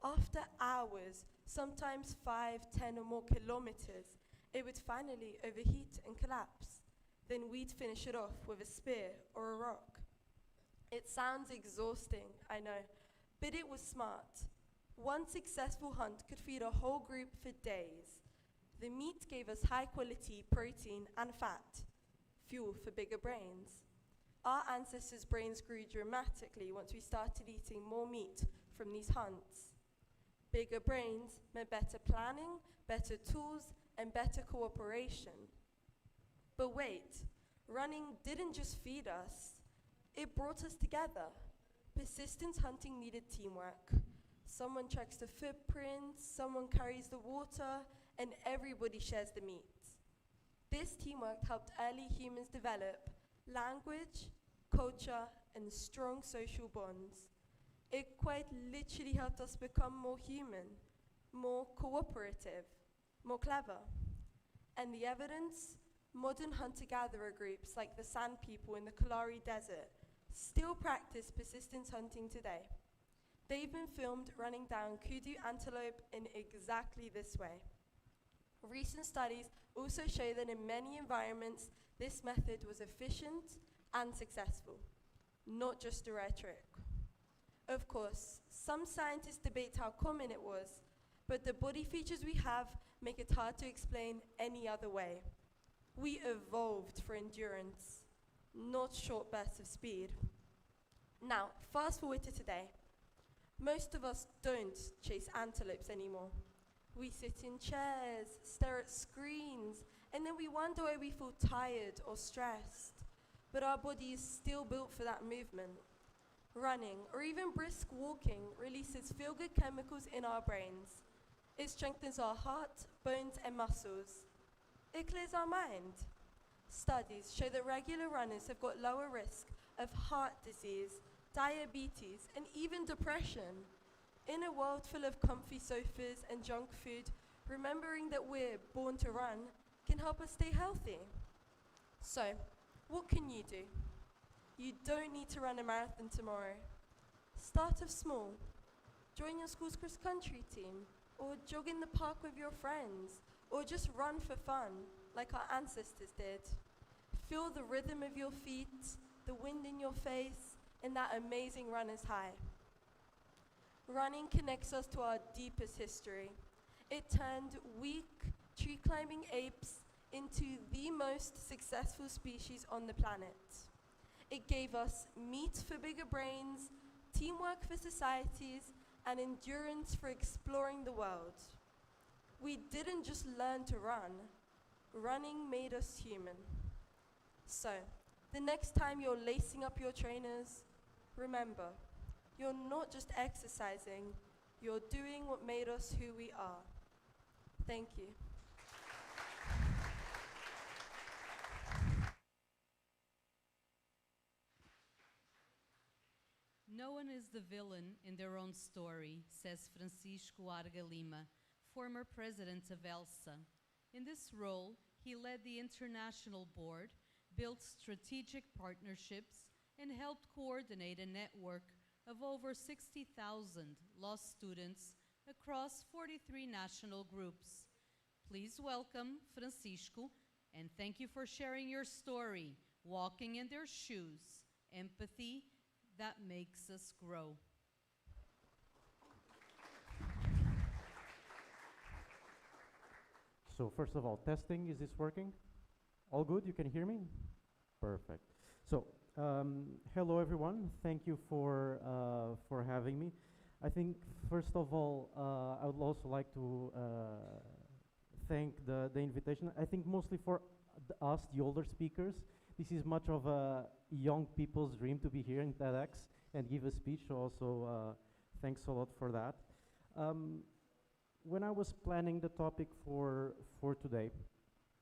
After hours, sometimes 5, 10 or more kilometers, it would finally overheat and collapse. Then we'd finish it off with a spear or a rock. It sounds exhausting, I know, but it was smart. One successful hunt could feed a whole group for days. The meat gave us high quality protein and fat, fuel for bigger brains. Our ancestors' brains grew dramatically once we started eating more meat from these hunts. Bigger brains meant better planning, better tools, and better cooperation. But wait, running didn't just feed us, it brought us together. Persistence hunting needed teamwork. Someone tracks the footprints, someone carries the water, and everybody shares the meat. This teamwork helped early humans develop language, culture, and strong social bonds. It quite literally helped us become more human, more cooperative, more clever. And the evidence? Modern hunter-gatherer groups like the San people in the Kalahari Desert still practice persistence hunting today. They've been filmed running down kudu antelope in exactly this way. Recent studies also show that in many environments, this method was efficient and successful, not just a rare trick. Of course, some scientists debate how common it was, but the body features we have make it hard to explain any other way. We evolved for endurance, not short bursts of speed. Now, fast forward to today. Most of us don't chase antelopes anymore. We sit in chairs, stare at screens, and then we wonder why we feel tired or stressed. But our body is still built for that movement. Running, or even brisk walking, releases feel-good chemicals in our brains. It strengthens our heart, bones, and muscles. It clears our mind. Studies show that regular runners have got lower risk of heart disease, diabetes, and even depression. In a world full of comfy sofas and junk food, remembering that we're born to run can help us stay healthy. So, what can you do? You don't need to run a marathon tomorrow. Start off small. Join your school's cross-country team, or jog in the park with your friends, or just run for fun, like our ancestors did. Feel the rhythm of your feet, the wind in your face, and that amazing runner's high. Running connects us to our deepest history. It turned weak, tree-climbing apes into the most successful species on the planet. It gave us meat for bigger brains, teamwork for societies, and endurance for exploring the world. We didn't just learn to run. Running made us human. So, the next time you're lacing up your trainers, remember, you're not just exercising, you're doing what made us who we are. Thank you. No one is the villain in their own story, says Francisco Arga Lima, former president of ELSA. In this role, he led the international board, built strategic partnerships, and helped coordinate a network of over 60,000 lost students across 43 national groups. Please welcome Francisco, and thank you for sharing your story, walking in their shoes, empathy that makes us grow. So first of all, testing, is this working? All good, you can hear me? Perfect. So, hello everyone, thank you for having me. I think first of all, I would also like to thank the invitation. I think mostly for us, the older speakers, this is much of a young people's dream to be here in TEDx and give a speech, so also thanks a lot for that. When I was planning the topic for today,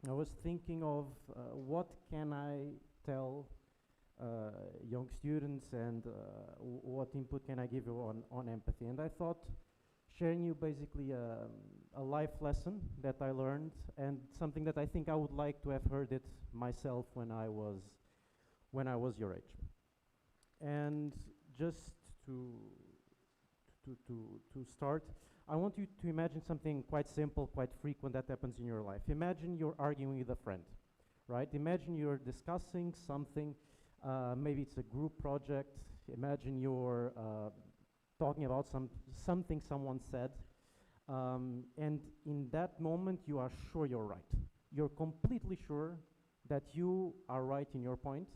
I was thinking of what can I tell young students and what input can I give you on empathy. And I thought sharing you basically a life lesson that I learned and something that I think I would like to have heard it myself when I was your age. And just to start, I want you to imagine something quite simple, quite frequent that happens in your life. Imagine you're arguing with a friend, right? Imagine you're discussing something, maybe it's a group project. Imagine you're talking about something someone said, and in that moment you are sure you're right. You're completely sure that you are right in your point,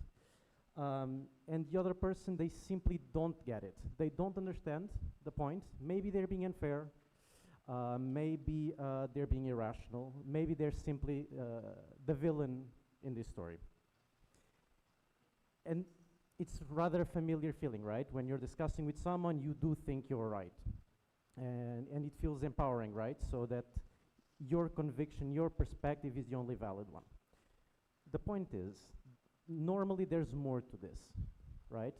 and the other person, they simply don't get it. They don't understand the point. Maybe they're being unfair, maybe they're being irrational, maybe they're simply the villain in this story. And it's rather a familiar feeling, right? When you're discussing with someone, you do think you're right. And it feels empowering, right? So that your conviction, your perspective is the only valid one. The point is, normally there's more to this, right?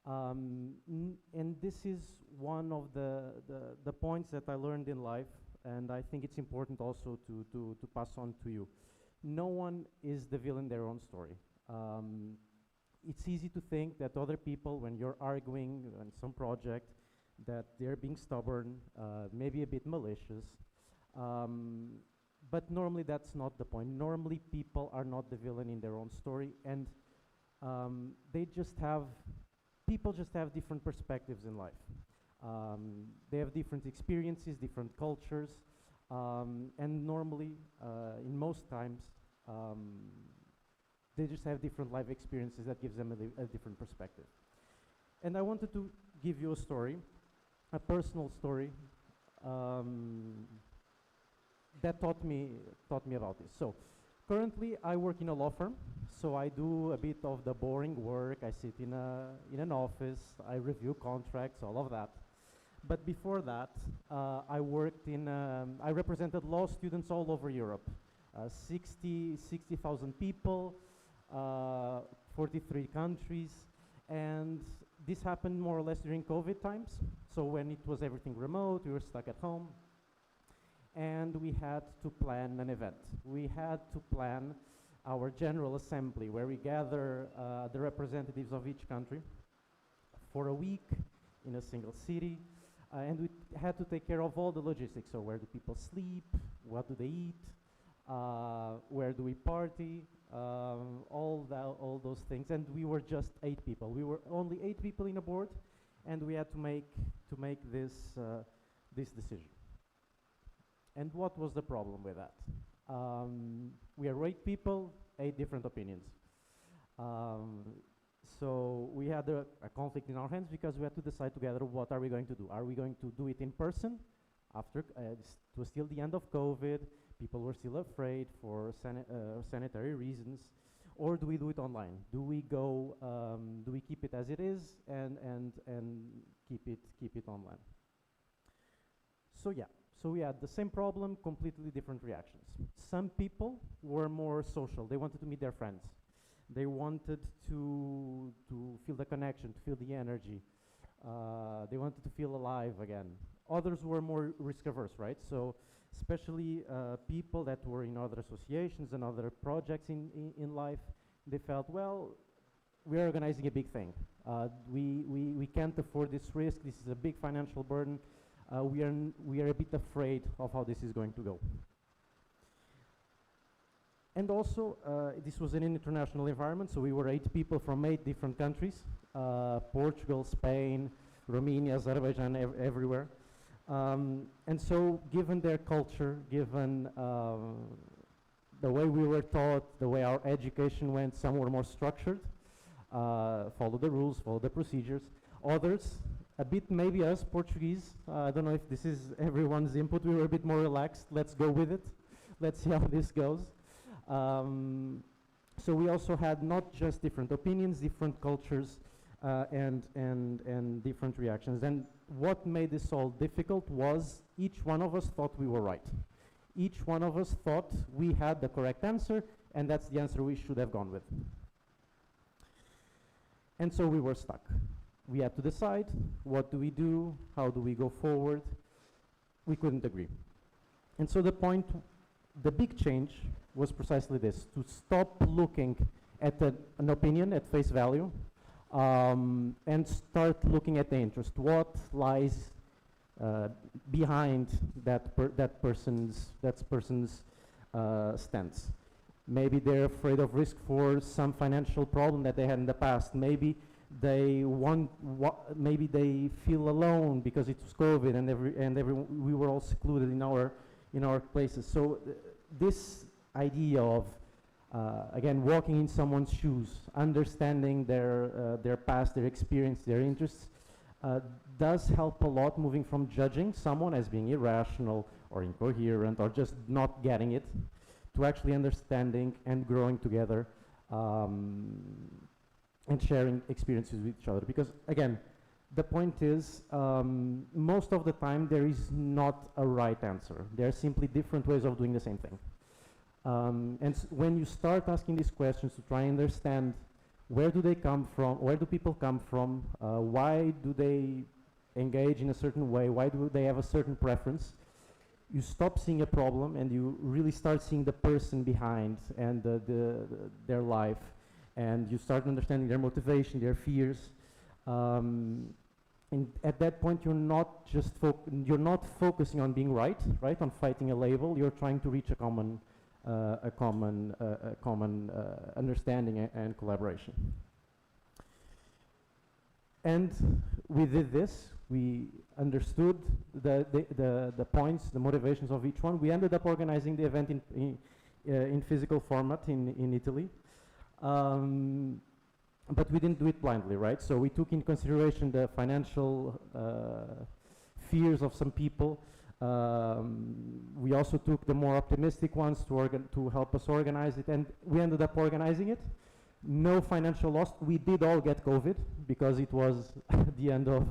And this is one of the points that I learned in life, and I think it's important also to pass on to you. No one is the villain in their own story. It's easy to think that other people, when you're arguing on some project, that they're being stubborn, maybe a bit malicious, but normally that's not the point. Normally people are not the villain in their own story, and people just have different perspectives in life. They have different experiences, different cultures, and normally, in most times, they just have different life experiences that gives them a different perspective. And I wanted to give you a story, a personal story, that taught me about this. So currently I work in a law firm, so I do a bit of the boring work. I sit in an office, I review contracts, all of that. But before that, I represented law students all over Europe, 60,000 people, 43 countries, and this happened more or less during COVID times. So when it was everything remote, we were stuck at home, and we had to plan an event. We had to plan our General Assembly, where we gather the representatives of each country for a week in a single city, and we had to take care of all the logistics. So where do people sleep? What do they eat? Where do we party? All those things. And we were just 8 people. We were only 8 people in a board, and we had to make this decision. And what was the problem with that? We are 8 people, 8 different opinions. So we had a conflict in our hands because we had to decide together, what are we going to do? Are we going to do it in person? After it was still the end of COVID, people were still afraid for sanitary reasons, or do we do it online? Do we go? Do we keep it as it is and keep it online? So yeah. So we had the same problem, completely different reactions. Some people were more social. They wanted to meet their friends. They wanted to feel the connection, to feel the energy. They wanted to feel alive again. Others were more risk-averse, right? So especially people that were in other associations and other projects in life, they felt, well, we're organizing a big thing. We can't afford this risk. This is a big financial burden. We are a bit afraid of how this is going to go. And also, this was an international environment, so we were 8 people from 8 different countries, Portugal, Spain, Romania, Azerbaijan, everywhere. And so, given their culture, given the way we were taught, the way our education went, some were more structured, follow the rules, follow the procedures. Others, a bit maybe us, Portuguese, I don't know if this is everyone's input, we were a bit more relaxed, let's go with it, let's see how this goes. So we also had not just different opinions, different cultures, and different reactions. And what made this all difficult was each one of us thought we were right. Each one of us thought we had the correct answer, and that's the answer we should have gone with. And so we were stuck. We had to decide, what do we do? How do we go forward? We couldn't agree. And so the big change was precisely this, to stop looking at an opinion at face value, and start looking at the interest. What lies behind that person's stance? Maybe they're afraid of risk for some financial problem that they had in the past. Maybe they maybe they feel alone because it was COVID and we were all secluded in our places. So this idea of again, walking in someone's shoes, understanding their past, their experience, their interests, does help a lot, moving from judging someone as being irrational or incoherent or just not getting it, to actually understanding and growing together, and sharing experiences with each other. Because again, the point is, most of the time there is not a right answer. There are simply different ways of doing the same thing. And when you start asking these questions to try and understand where do they come from, where do people come from, why do they engage in a certain way, why do they have a certain preference, you stop seeing a problem and you really start seeing the person behind and their life, and you start understanding their motivation, their fears. And at that point, you're not just focusing on being right, on fighting a label. You're trying to reach a common understanding and collaboration. And we did this. We understood the points, the motivations of each one. We ended up organizing the event in physical format in Italy. But we didn't do it blindly, right? So we took in consideration the financial fears of some people. We also took the more optimistic ones to help us organize it, and we ended up organizing it. No financial loss. We did all get COVID because it was the end of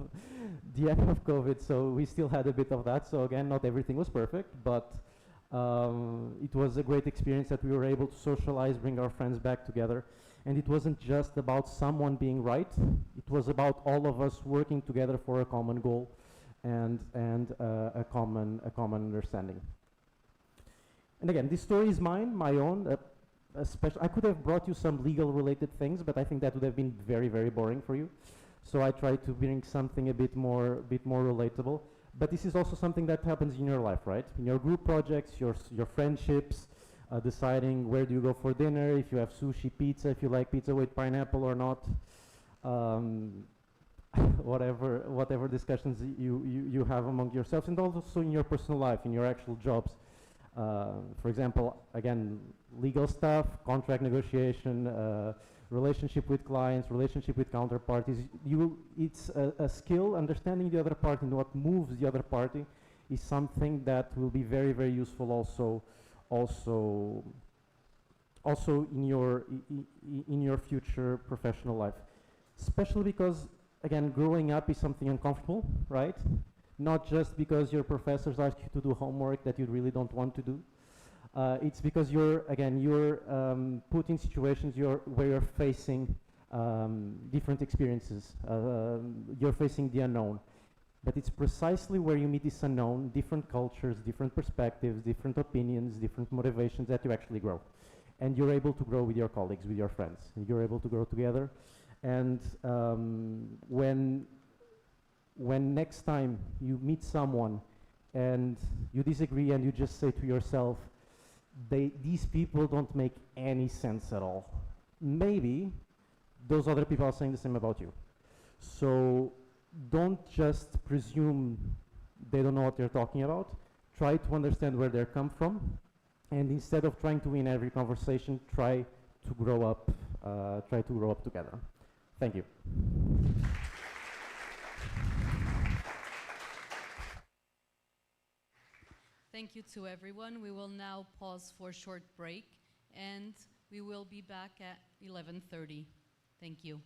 COVID, so we still had a bit of that. So again, not everything was perfect, but it was a great experience that we were able to socialize, bring our friends back together. And it wasn't just about someone being right. It was about all of us working together for a common goal and a common understanding. And again, this story is mine, my own. I could have brought you some legal related things, but I think that would have been very, very boring for you. So I tried to bring something a bit more relatable. But this is also something that happens in your life, right? In your group projects, your friendships, deciding where do you go for dinner, if you have sushi, pizza, if you like pizza with pineapple or not, whatever discussions you have among yourselves, and also in your personal life, in your actual jobs. For example, again, legal stuff, contract negotiation, relationship with clients, relationship with counterparties. It's a skill. Understanding the other party and what moves the other party is something that will be very, very useful also in your future professional life. Especially because, again, growing up is something uncomfortable, right? Not just because your professors ask you to do homework that you really don't want to do. It's because you're put in situations where you're facing different experiences. You're facing the unknown. But it's precisely where you meet this unknown, different cultures, different perspectives, different opinions, different motivations, that you actually grow. And you're able to grow with your colleagues, with your friends. And you're able to grow together. And when next time you meet someone and you disagree and you just say to yourself, these people don't make any sense at all. Maybe those other people are saying the same about you. So don't just presume they don't know what they're talking about. Try to understand where they come from. And instead of trying to win every conversation, try to grow up together. Thank you. Thank you to everyone. We will now pause for a short break, and We will be back at 11:30. Thank you.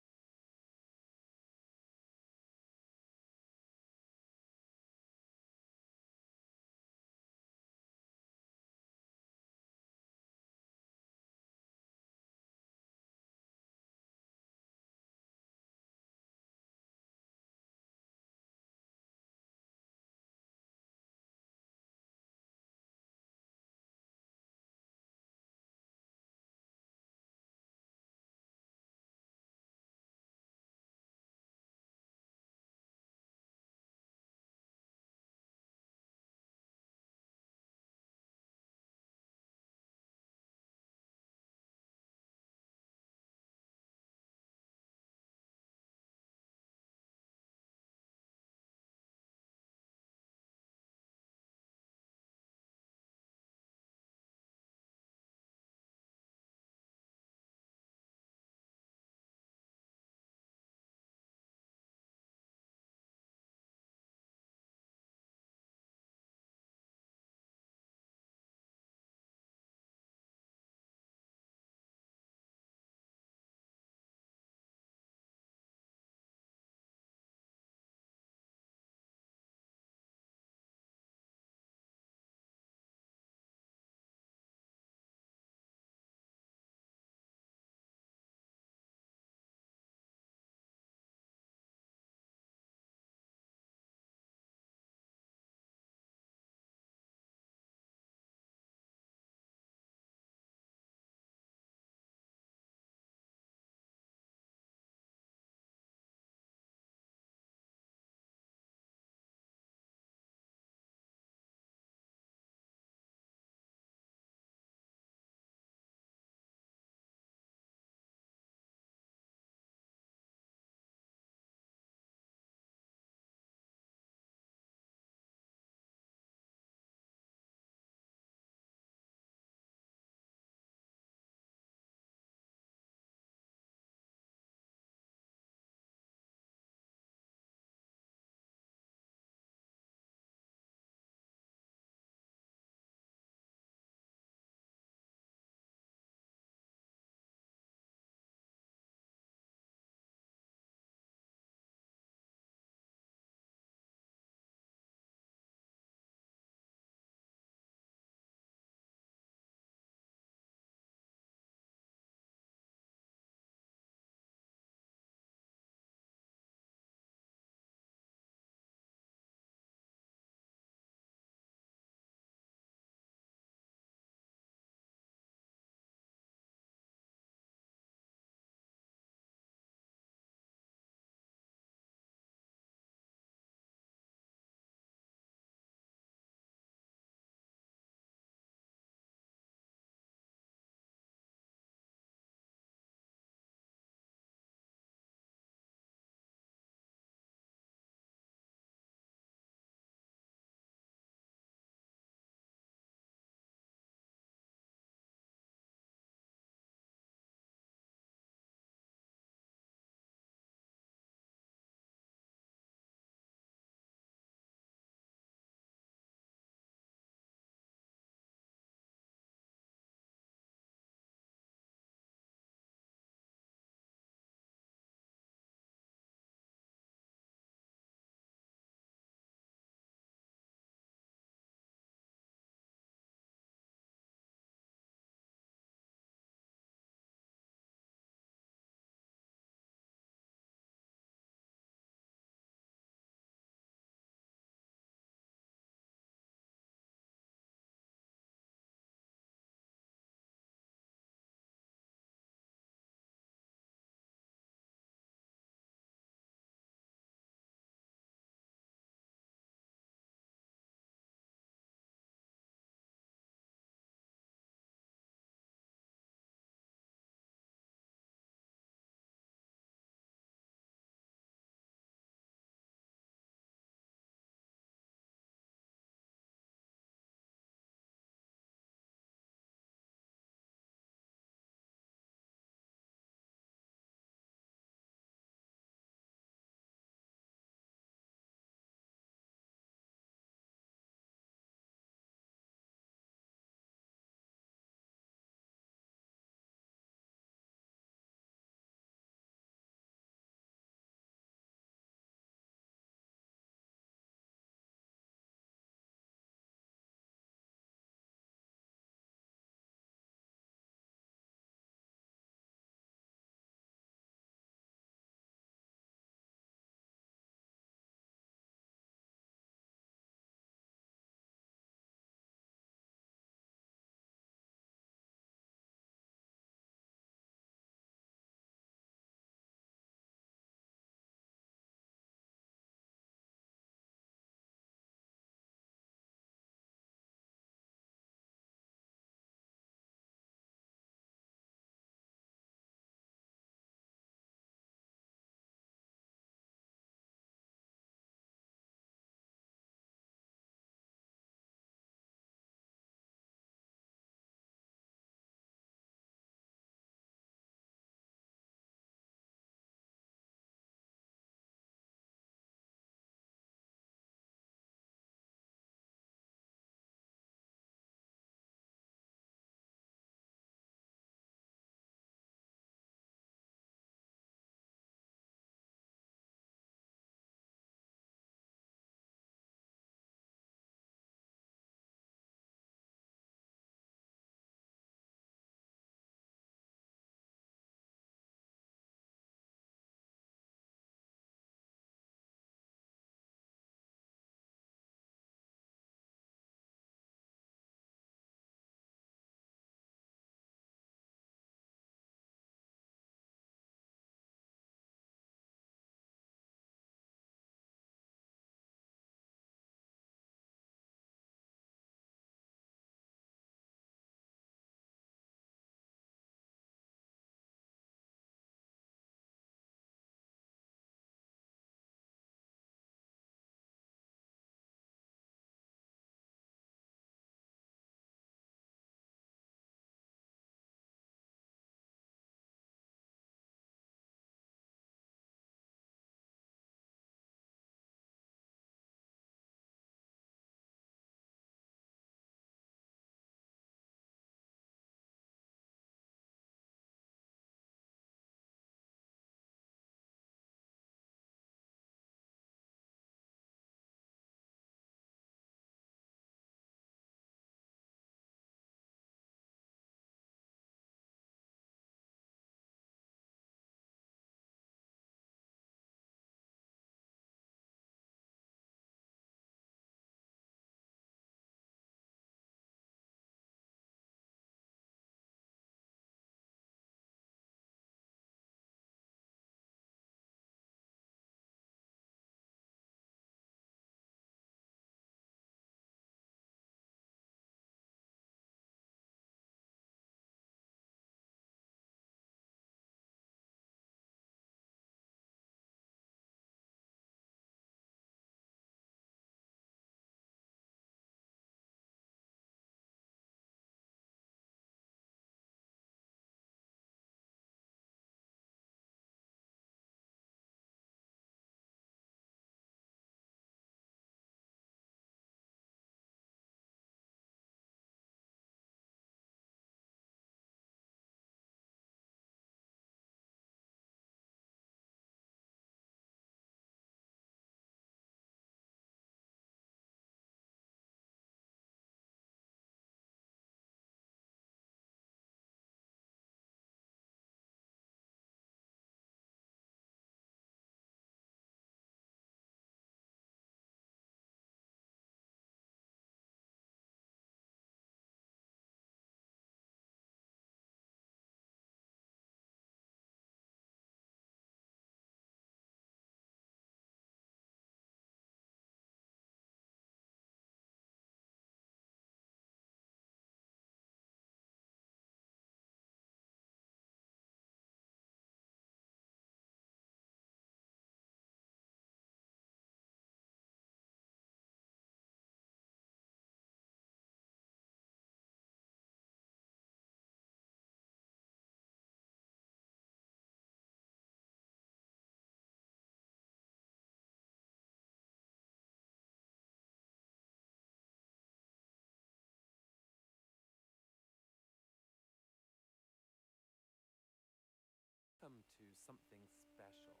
something special.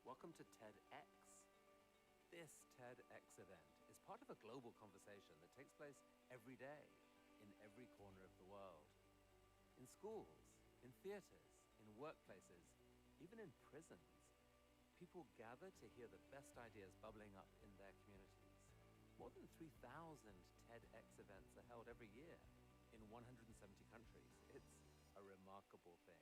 Welcome to TEDx. This TEDx event is part of a global conversation that takes place every day in every corner of the world. In schools, in theaters, in workplaces, even in prisons, people gather to hear the best ideas bubbling up in their communities. More than 3,000 TEDx events are held every year in 170 countries. It's a remarkable thing.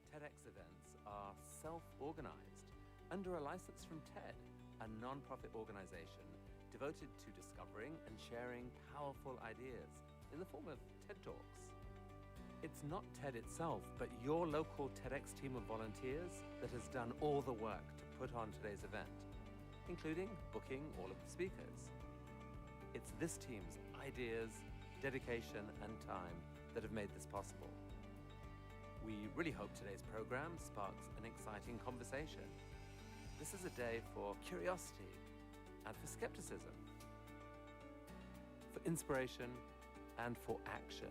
TEDx events are self-organized under a license from TED, a non-profit organization devoted to discovering and sharing powerful ideas in the form of TED Talks. It's not TED itself, but your local TEDx team of volunteers that has done all the work to put on today's event, including booking all of the speakers. It's this team's ideas, dedication, and time that have made this possible. We really hope today's program sparks an exciting conversation. This is a day for curiosity and for skepticism, for inspiration and for action.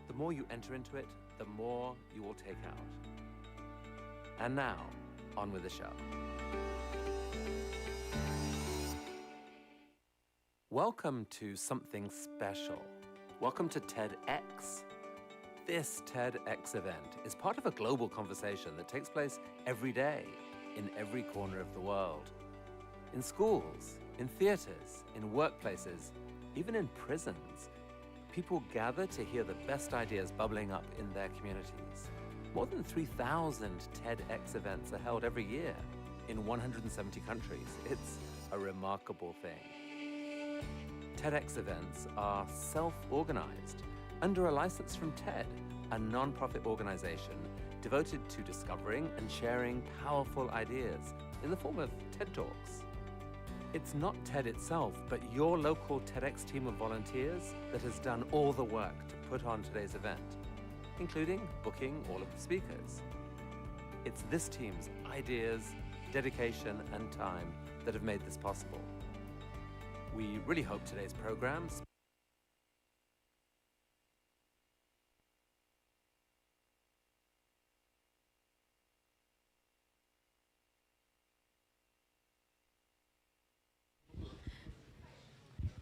The more you enter into it, the more you will take out. And now, on with the show. Welcome to something special. Welcome to TEDx. This TEDx event is part of a global conversation that takes place every day in every corner of the world. In schools, in theaters, in workplaces, even in prisons, people gather to hear the best ideas bubbling up in their communities. More than 3,000 TEDx events are held every year in 170 countries. It's a remarkable thing. TEDx events are self-organized under a license from TED, a non-profit organization devoted to discovering and sharing powerful ideas in the form of TED Talks. It's not TED itself, but your local TEDx team of volunteers that has done all the work to put on today's event, including booking all of the speakers. It's this team's ideas, dedication, and time that have made this possible. We really hope today's program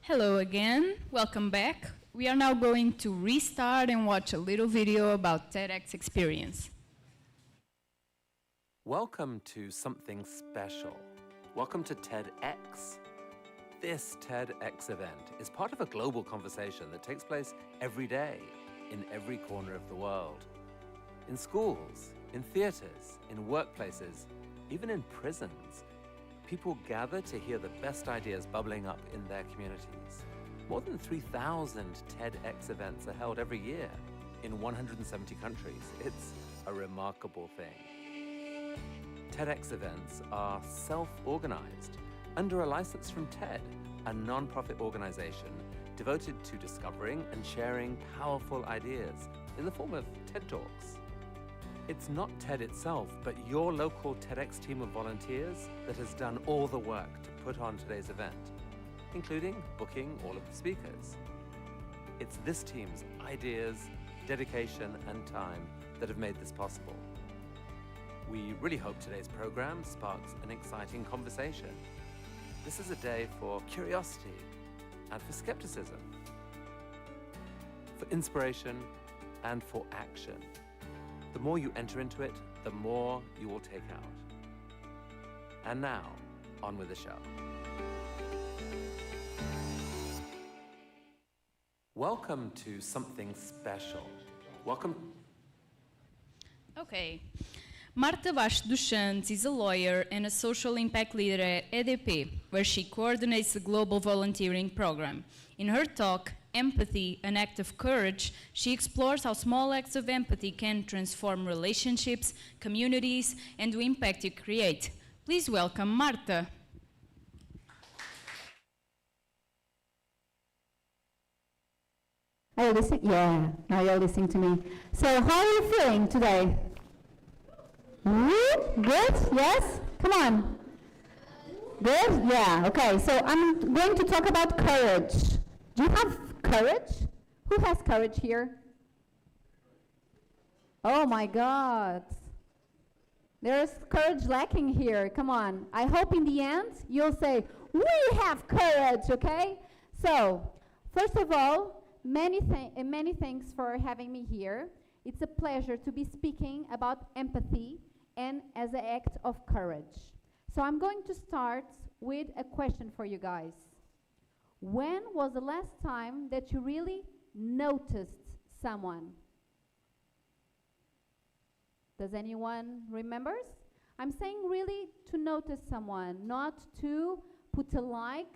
Hello again, welcome back. We are now going to restart and watch a little video about TEDx experience. Welcome to something special. Welcome to TEDx. This TEDx event is part of a global conversation that takes place every day in every corner of the world. In schools, in theaters, in workplaces, even in prisons, people gather to hear the best ideas bubbling up in their communities. More than 3,000 TEDx events are held every year in 170 countries. It's a remarkable thing. TEDx events are self-organized under a license from TED, a non-profit organization devoted to discovering and sharing powerful ideas in the form of TED Talks. It's not TED itself, but your local TEDx team of volunteers that has done all the work to put on today's event, including booking all of the speakers. It's this team's ideas, dedication, and time that have made this possible. We really hope today's program sparks an exciting conversation. This is a day for curiosity and for skepticism, for inspiration and for action. The more you enter into it, the more you will take out. And now, on with the show. Welcome to something special. Welcome. Okay. Marta Baixo dos Santos is a lawyer and a social impact leader at EDP, where she coordinates the global volunteering program. In her talk, Empathy, an Act of Courage, she explores how small acts of empathy can transform relationships, communities, and the impact you create. Please welcome Marta. Are you listening? Yeah, now you're listening to me. So how are you feeling today? Good? Yes? Come on. Good? Yeah, okay. So I'm going to talk about courage. Do you have courage? Who has courage here? Oh my God. There's courage lacking here. Come on. I hope in the end you'll say, we have courage, okay? So, first of all, many thanks for having me here. It's a pleasure to be speaking about empathy and as an act of courage. So I'm going to start with a question for you guys. When was the last time that you really noticed someone? Does anyone remembers? I'm saying really to notice someone, not to put a like